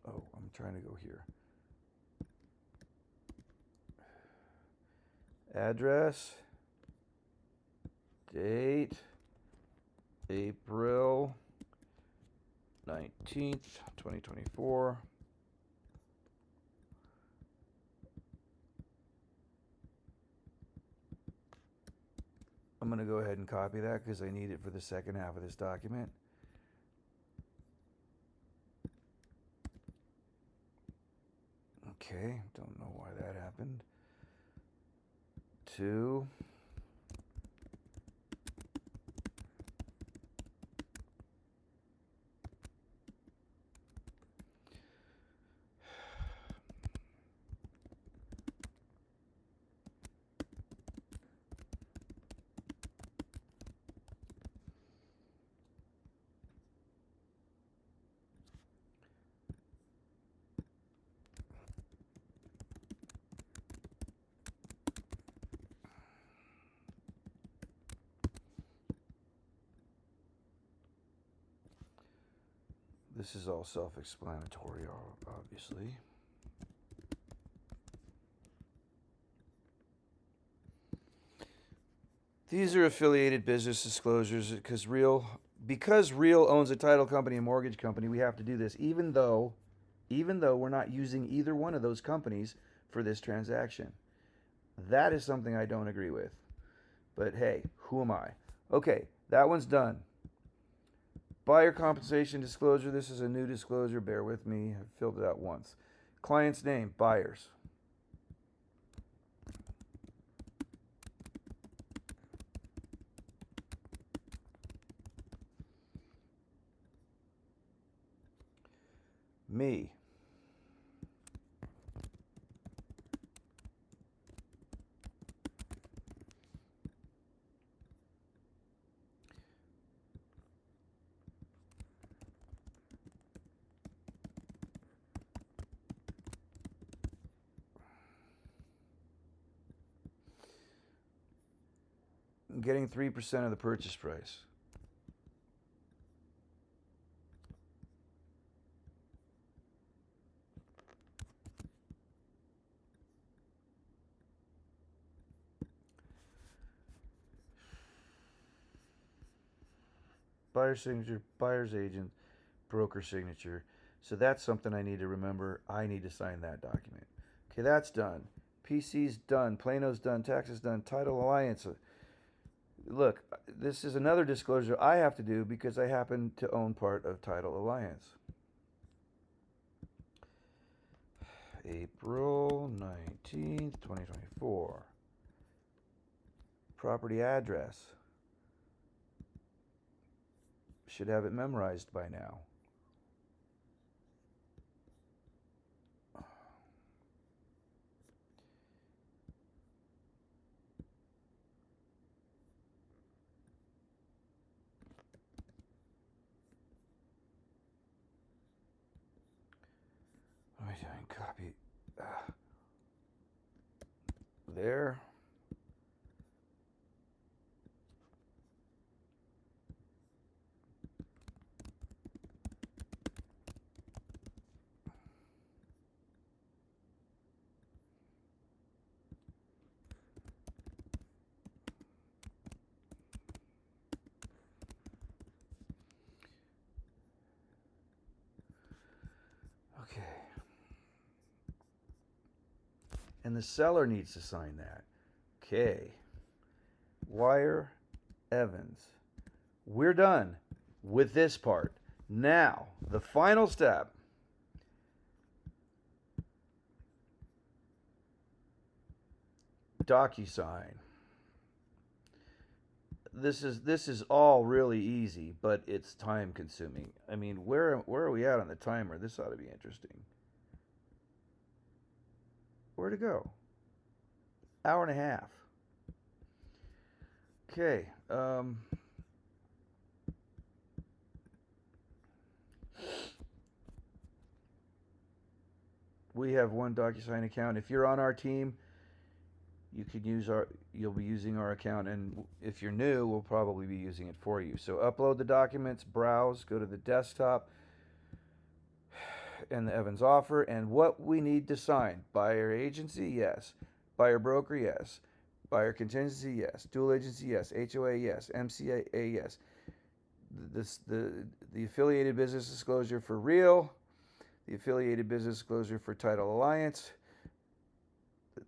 Oh, I'm trying to go here. Address, date, April 19th, 2024. I'm going to go ahead and copy that because I need it for the second half of this document. Okay, don't know why that happened. 2. This is all self-explanatory, obviously. These are affiliated business disclosures because Real owns a title company and mortgage company. We have to do this, even though we're not using either one of those companies for this transaction. That is something I don't agree with. But hey, who am I? Okay, that one's done. Buyer compensation disclosure. This is a new disclosure. Bear with me. I've filled it out once. Client's name, buyers. Me. Getting 3% of the purchase price. Buyer signature, buyer's agent, broker signature. So that's something I need to remember. I need to sign that document. Okay, that's done. PC's done. Plano's done. Taxes done. Title Alliance. Look, this is another disclosure I have to do because I happen to own part of Title Alliance. April 19th, 2024. Property address. Should have it memorized by now. What am I doing? Copy. There. Okay. And the seller needs to sign that. Okay. Wire Evans. We're done with this part. Now, the final step. DocuSign. This is all really easy, but it's time consuming. I mean, where are we at on the timer? This ought to be interesting. Where'd it go? Hour and a half. Okay. We have one DocuSign account. If you're on our team, you'll be using our account, and if you're new, we'll probably be using it for you. So upload the documents, browse, go to the desktop, and the Evans offer, and what we need to sign. Buyer agency, yes. Buyer broker, yes. Buyer contingency, yes. Dual agency, yes. HOA, yes. MCA, yes. The affiliated business disclosure for Real, the affiliated business disclosure for Title Alliance,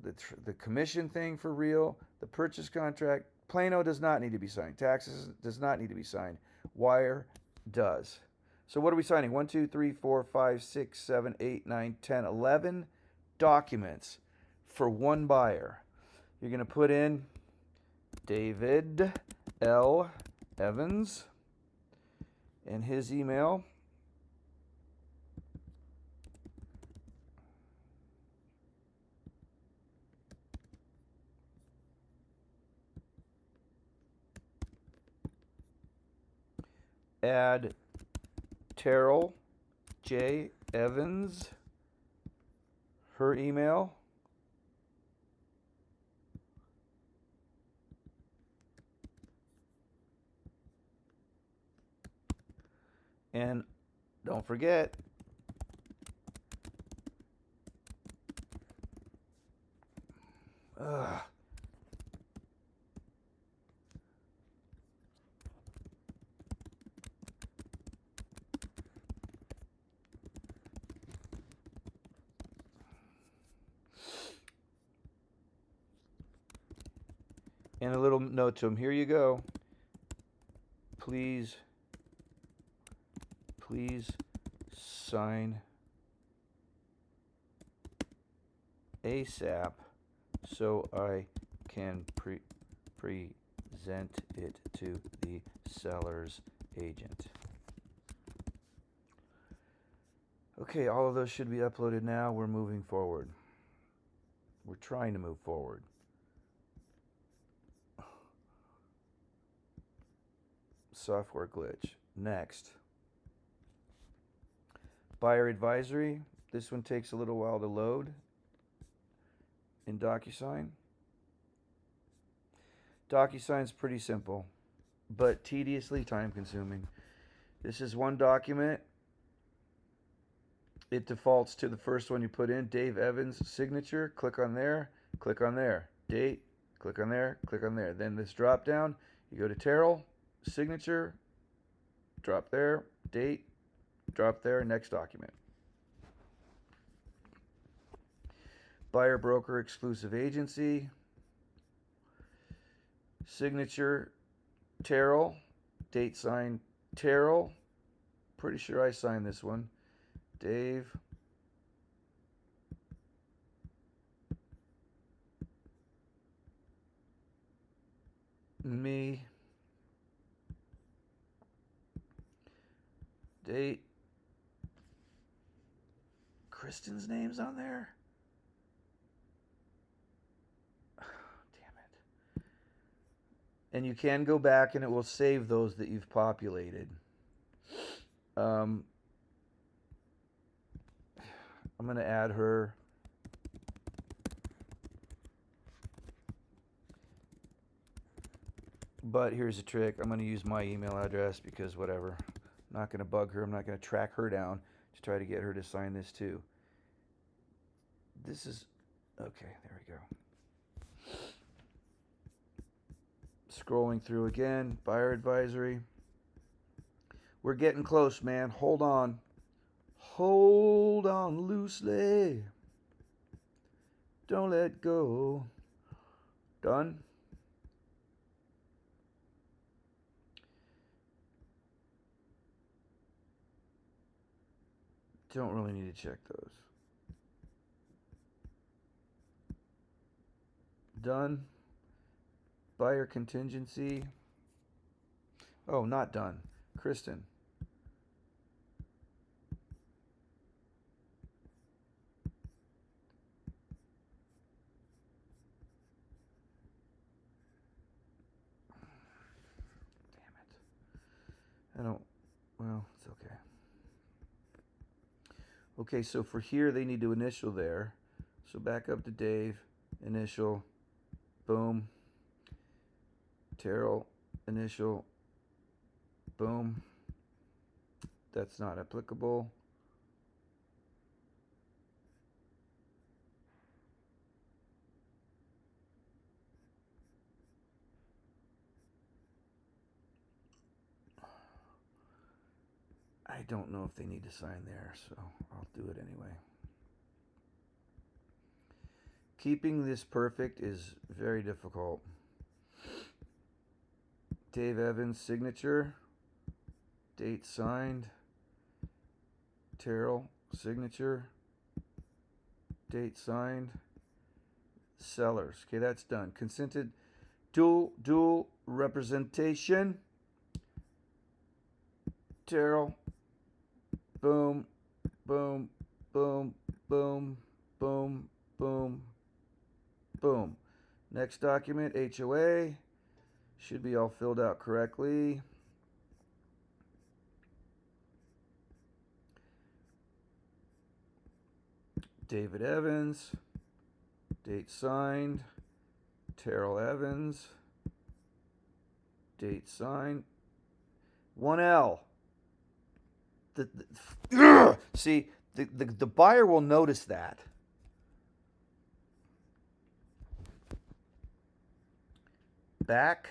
the commission thing for Real, the purchase contract. Plano does not need to be signed. Taxes does not need to be signed. Wire does. So what are we signing? 1, 2, 3, 4, 5, 6, 7, 8, 9, 10, 11 documents for one buyer. You're going to put in David L. Evans and his email. Add Terrell J. Evans, her email. And Don't forget. Ugh. And a little note to him. Here you go. Please sign ASAP so I can present it to the seller's agent. Okay, all of those should be uploaded now. We're moving forward. We're trying to move forward. Software glitch. Next. Buyer advisory. This one takes a little while to load in DocuSign. DocuSign's pretty simple, but tediously time consuming. This is one document. It defaults to the first one you put in, Dave Evans' signature. Click on there, click on there. Date, click on there, click on there. Then this drop down, you go to Terrell, signature, drop there, date, drop there, next document. Buyer broker exclusive agency. Signature, Terrell. Date signed, Terrell. Pretty sure I signed this one. Dave. Me. Date. Kristen's name's on there? And you can go back and it will save those that you've populated. I'm going to add her. But here's a trick. I'm going to use my email address because whatever. I'm not going to bug her. I'm not going to track her down to try to get her to sign this too. This is... Okay, there we go. Scrolling through again, buyer advisory. We're getting close, man. Hold on. Hold on loosely. Don't let go. Done. Don't really need to check those. Done. Buyer contingency. Oh, not done. Kristen. Damn it. I don't, well, it's okay. Okay, so for here, they need to initial there. So back up to Dave, initial, boom. Terrell, initial, boom. That's not applicable. I don't know if they need to sign there, so I'll do it anyway. Keeping this perfect is very difficult. Dave Evans' signature. Date signed. Terrell, signature. Date signed. Sellers. Okay, that's done. Consented. Dual representation. Terrell. Boom, boom, boom, boom, boom, boom, boom. Next document, HOA. Should be all filled out correctly. David Evans. Date signed. Terrell Evans. Date signed. 1L. see, the buyer will notice that. Back.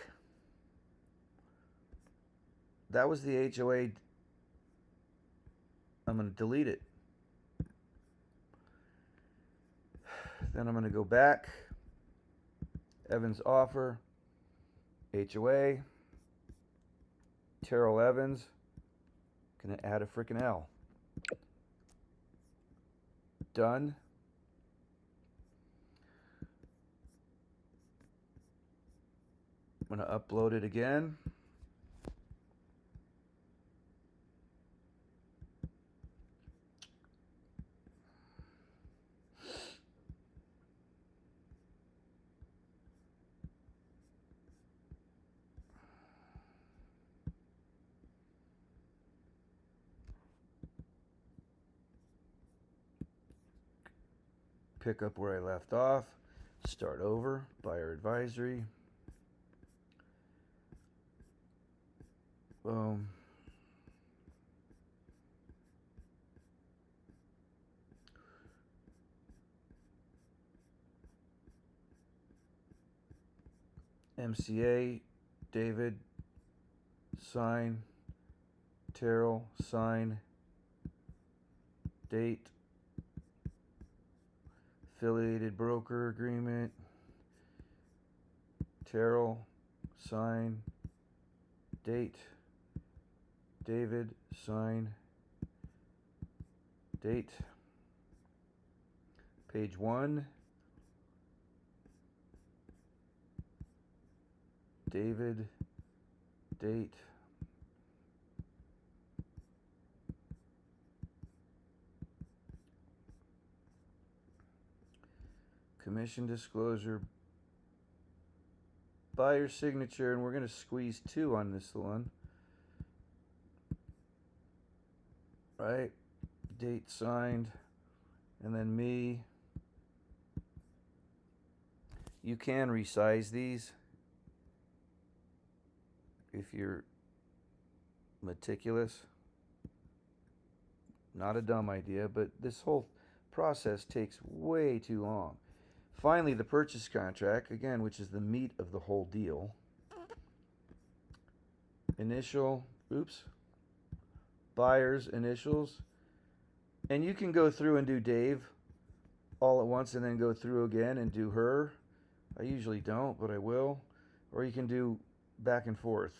That was the HOA. I'm going to delete it. Then I'm going to go back. Evans offer. HOA. Terrell Evans. Going to add a freaking L. Done. I'm going to upload it again. Pick up where I left off. Start over. Buyer advisory. Boom. MCA, David, sign, Terrell, sign, date, affiliated broker agreement, Terrell, sign, date, David, sign, date, page 1, David, date, commission disclosure, buyer signature, and we're going to squeeze 2 on this one, right? Date signed, and then me. You can resize these if you're meticulous. Not a dumb idea, but this whole process takes way too long. Finally, the purchase contract, again, which is the meat of the whole deal. Initial, buyer's initials. And you can go through and do Dave all at once and then go through again and do her. I usually don't, but I will. Or you can do back and forth.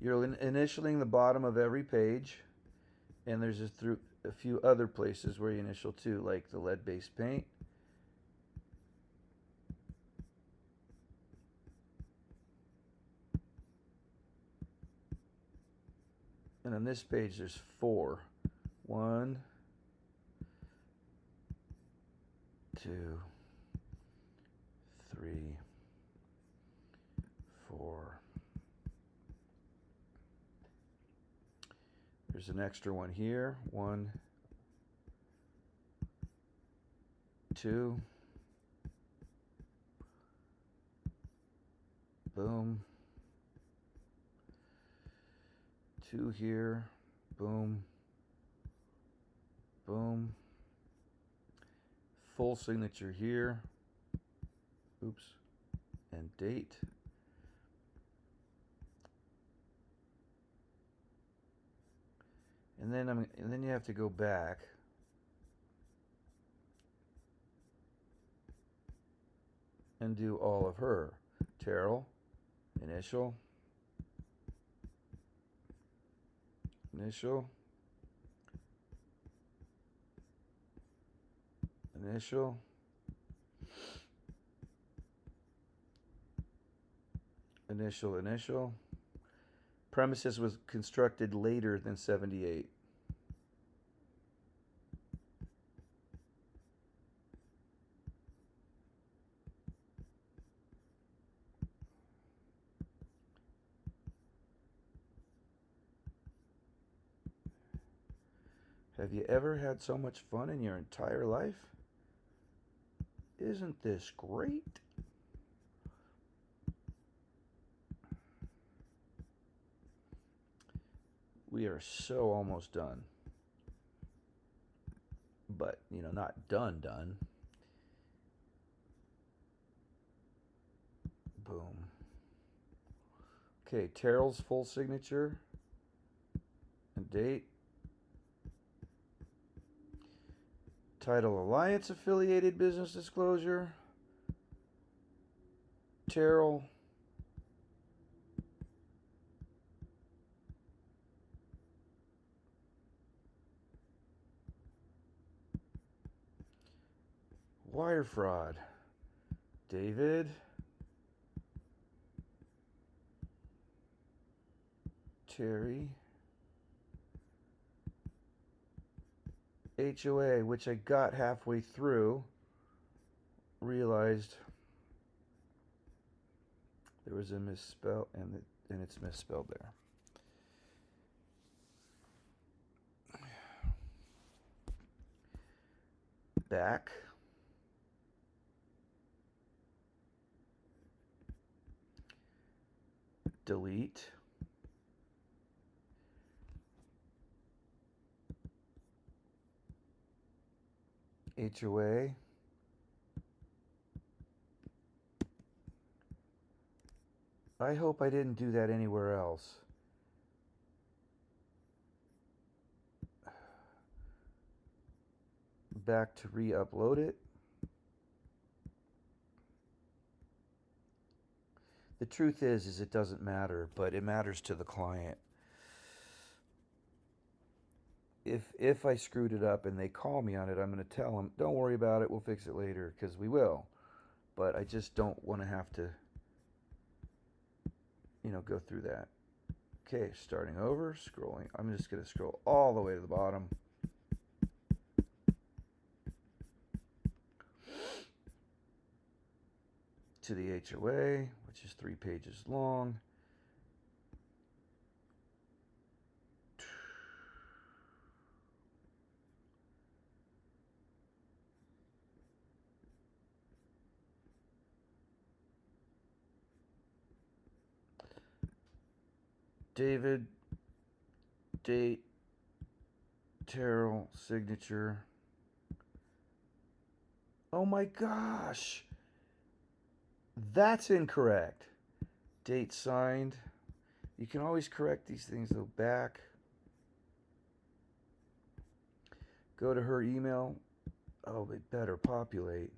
You're initialing the bottom of every page, and there's a few other places where you initial too, like the lead-based paint. And on this page, there's 4. 1, 2, 3, 4. There's an extra one here. 1, 2. Boom. 2 here. Boom. Boom. Full signature here. And date. And then you have to go back and do all of her. Terrell, initial, initial, initial, initial, initial. Premises was constructed later than 78. Have you ever had so much fun in your entire life? Isn't this great? We are so almost done. But, not done. Boom. Okay, Terrell's full signature and date. Title Alliance Affiliated Business Disclosure. Terrell. Wire fraud. David. Terry. HOA, which I got halfway through, realized there was a misspell, and it's misspelled there. Back. Delete. HOA. I hope I didn't do that anywhere else. Back to re-upload it. The truth is it doesn't matter, but it matters to the client. If I screwed it up and they call me on it, I'm going to tell them, don't worry about it, we'll fix it later, because we will. But I just don't want to have to, go through that. Okay, starting over, scrolling. I'm just going to scroll all the way to the bottom. To the HOA, which is 3 pages long. David, date, Terrell, signature. Oh my gosh, that's incorrect. Date signed. You can always correct these things though. Back. Go to her email. Oh, it better populate.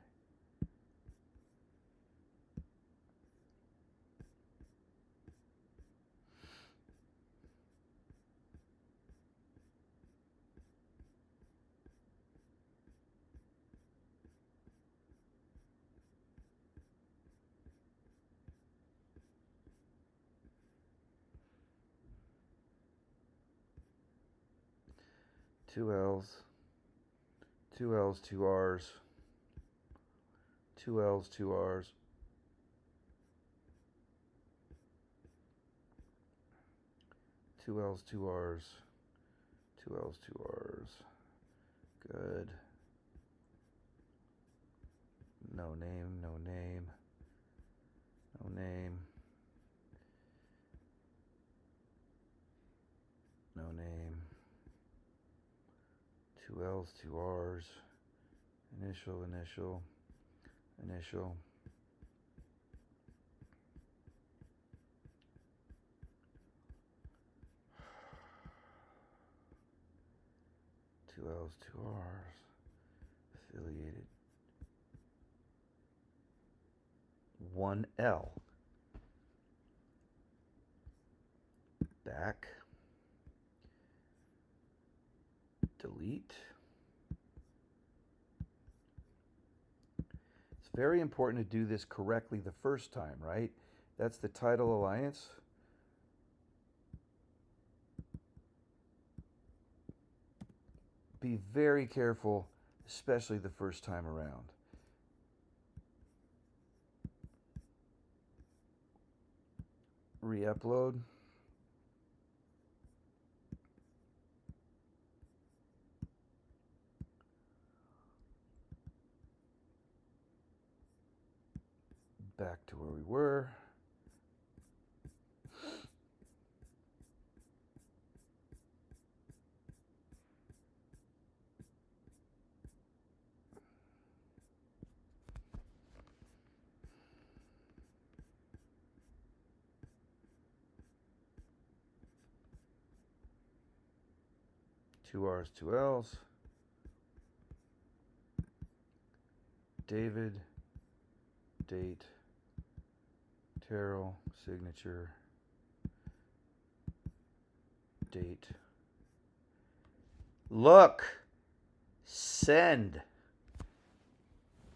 Two L's, 2 R's, 2 L's, 2 R's. Two L's, 2 R's, 2 L's, 2 R's. Good. No name, no name, no name, no name. 2 L's, 2 R's. Initial, initial, initial. Two L's, 2 R's. Affiliated. 1 L. Back. Delete. It's very important to do this correctly the first time, right? That's the title alliance. Be very careful, especially the first time around. Re-upload. Back to where we were. 2 R's, 2 L's. David, date, Terrell, signature, date. Look, send.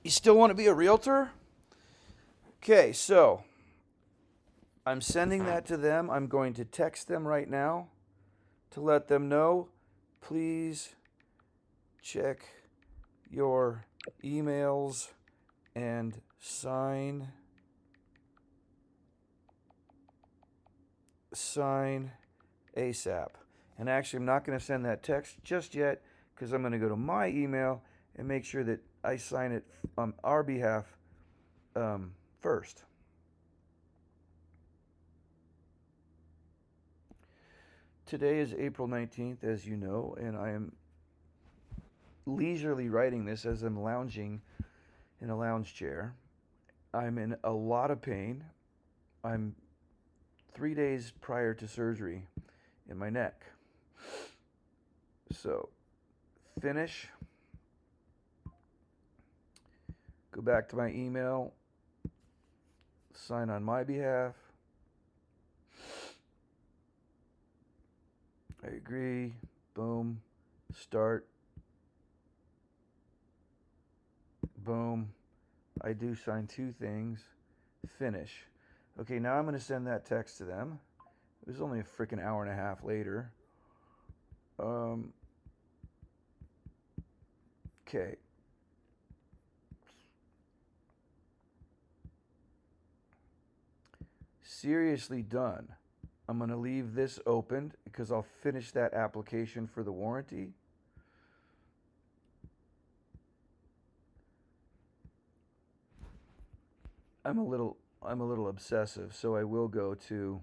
You still want to be a realtor? Okay, so I'm sending that to them. I'm going to text them right now to let them know, please check your emails and sign ASAP. And actually, I'm not going to send that text just yet because I'm going to go to my email and make sure that I sign it on our behalf first. Today is April 19th, as you know, and I am leisurely writing this as I'm lounging in a lounge chair. I'm in a lot of pain. I'm 3 days prior to surgery in my neck. So, finish. Go back to my email. Sign on my behalf. I agree. Boom. Start. Boom. I do sign 2 things. Finish. Okay, now I'm going to send that text to them. It was only a freaking hour and a half later. Okay. Seriously done. I'm going to leave this open because I'll finish that application for the warranty. I'm a little obsessive, so I will go to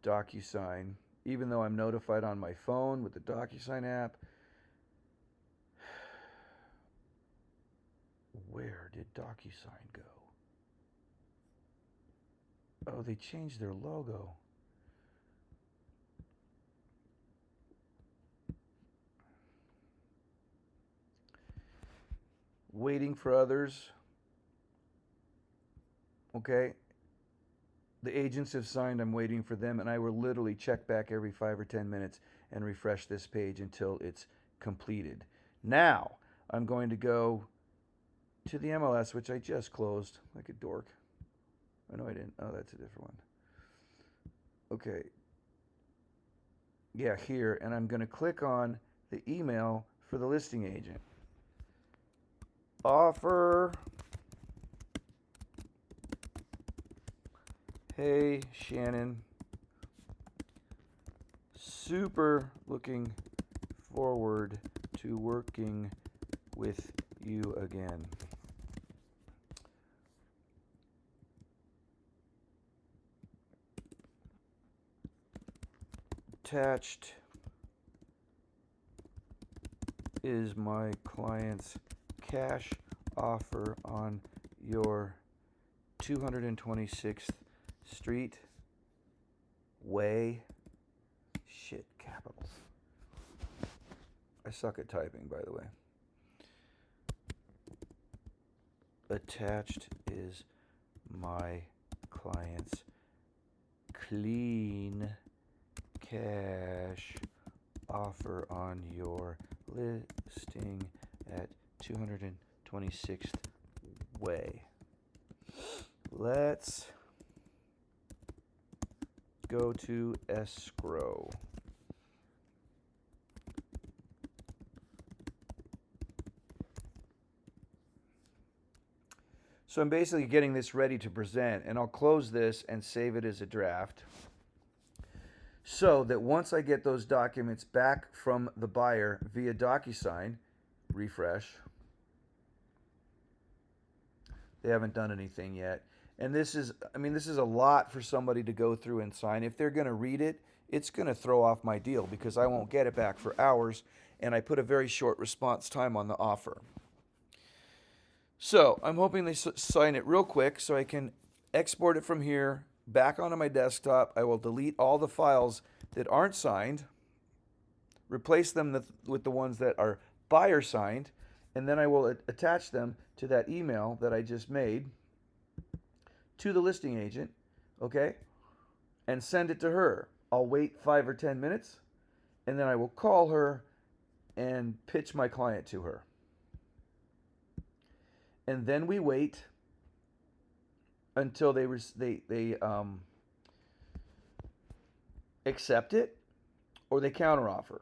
DocuSign, even though I'm notified on my phone with the DocuSign app. Where did DocuSign go? Oh, they changed their logo. Waiting for others. Okay. The agents have signed. I'm waiting for them, and I will literally check back every 5 or 10 minutes and refresh this page until it's completed. Now, I'm going to go to the MLS, which I just closed like a dork. Oh, no, I didn't. Oh, that's a different one. Okay. Yeah, here. And I'm going to click on the email for the listing agent. Offer. Hey, Shannon. Super looking forward to working with you again. Attached is my client's cash offer on your 226th Street Way. Shit, capitals. I suck at typing, by the way. Attached is my client's clean cash offer on your listing at 226th Way. Let's go to escrow. So I'm basically getting this ready to present, and I'll close this and save it as a draft so that once I get those documents back from the buyer via DocuSign, refresh. They haven't done anything yet. And this is a lot for somebody to go through and sign. If they're going to read it, it's going to throw off my deal because I won't get it back for hours, and I put a very short response time on the offer. So I'm hoping they sign it real quick so I can export it from here back onto my desktop. I will delete all the files that aren't signed. replace them with the ones that are buyer signed, and then I will attach them to that email that I just made to the listing agent, okay, and send it to her. I'll wait 5 or 10 minutes, and then I will call her and pitch my client to her. And then we wait until they accept it or they counteroffer.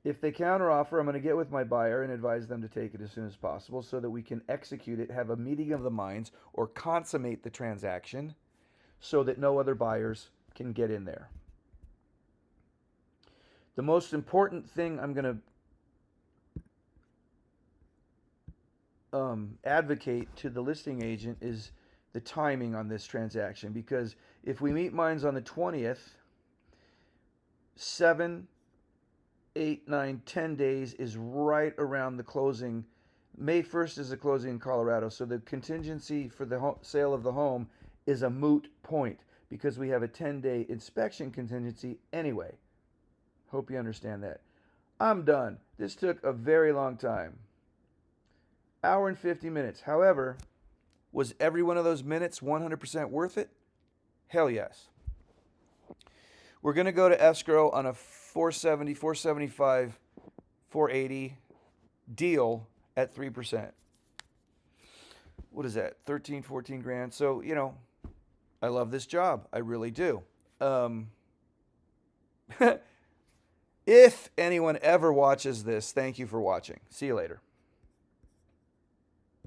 If they counteroffer, I'm going to get with my buyer and advise them to take it as soon as possible so that we can execute it, have a meeting of the minds, or consummate the transaction so that no other buyers can get in there. The most important thing I'm going to advocate to the listing agent is the timing on this transaction, because if we meet minds on the 20th, 7, 8, 9, 10 days is right around the closing. May 1st is the closing in Colorado, so the contingency for the sale of the home is a moot point because we have a 10-day inspection contingency anyway. Hope you understand that. I'm done. This took a very long time. Hour and 50 minutes. However, was every one of those minutes 100% worth it? Hell yes. We're going to go to escrow on a 470, 475, 480 deal at 3%. What is that? 13, 14 grand. So, I love this job. I really do. If anyone ever watches this, thank you for watching. See you later.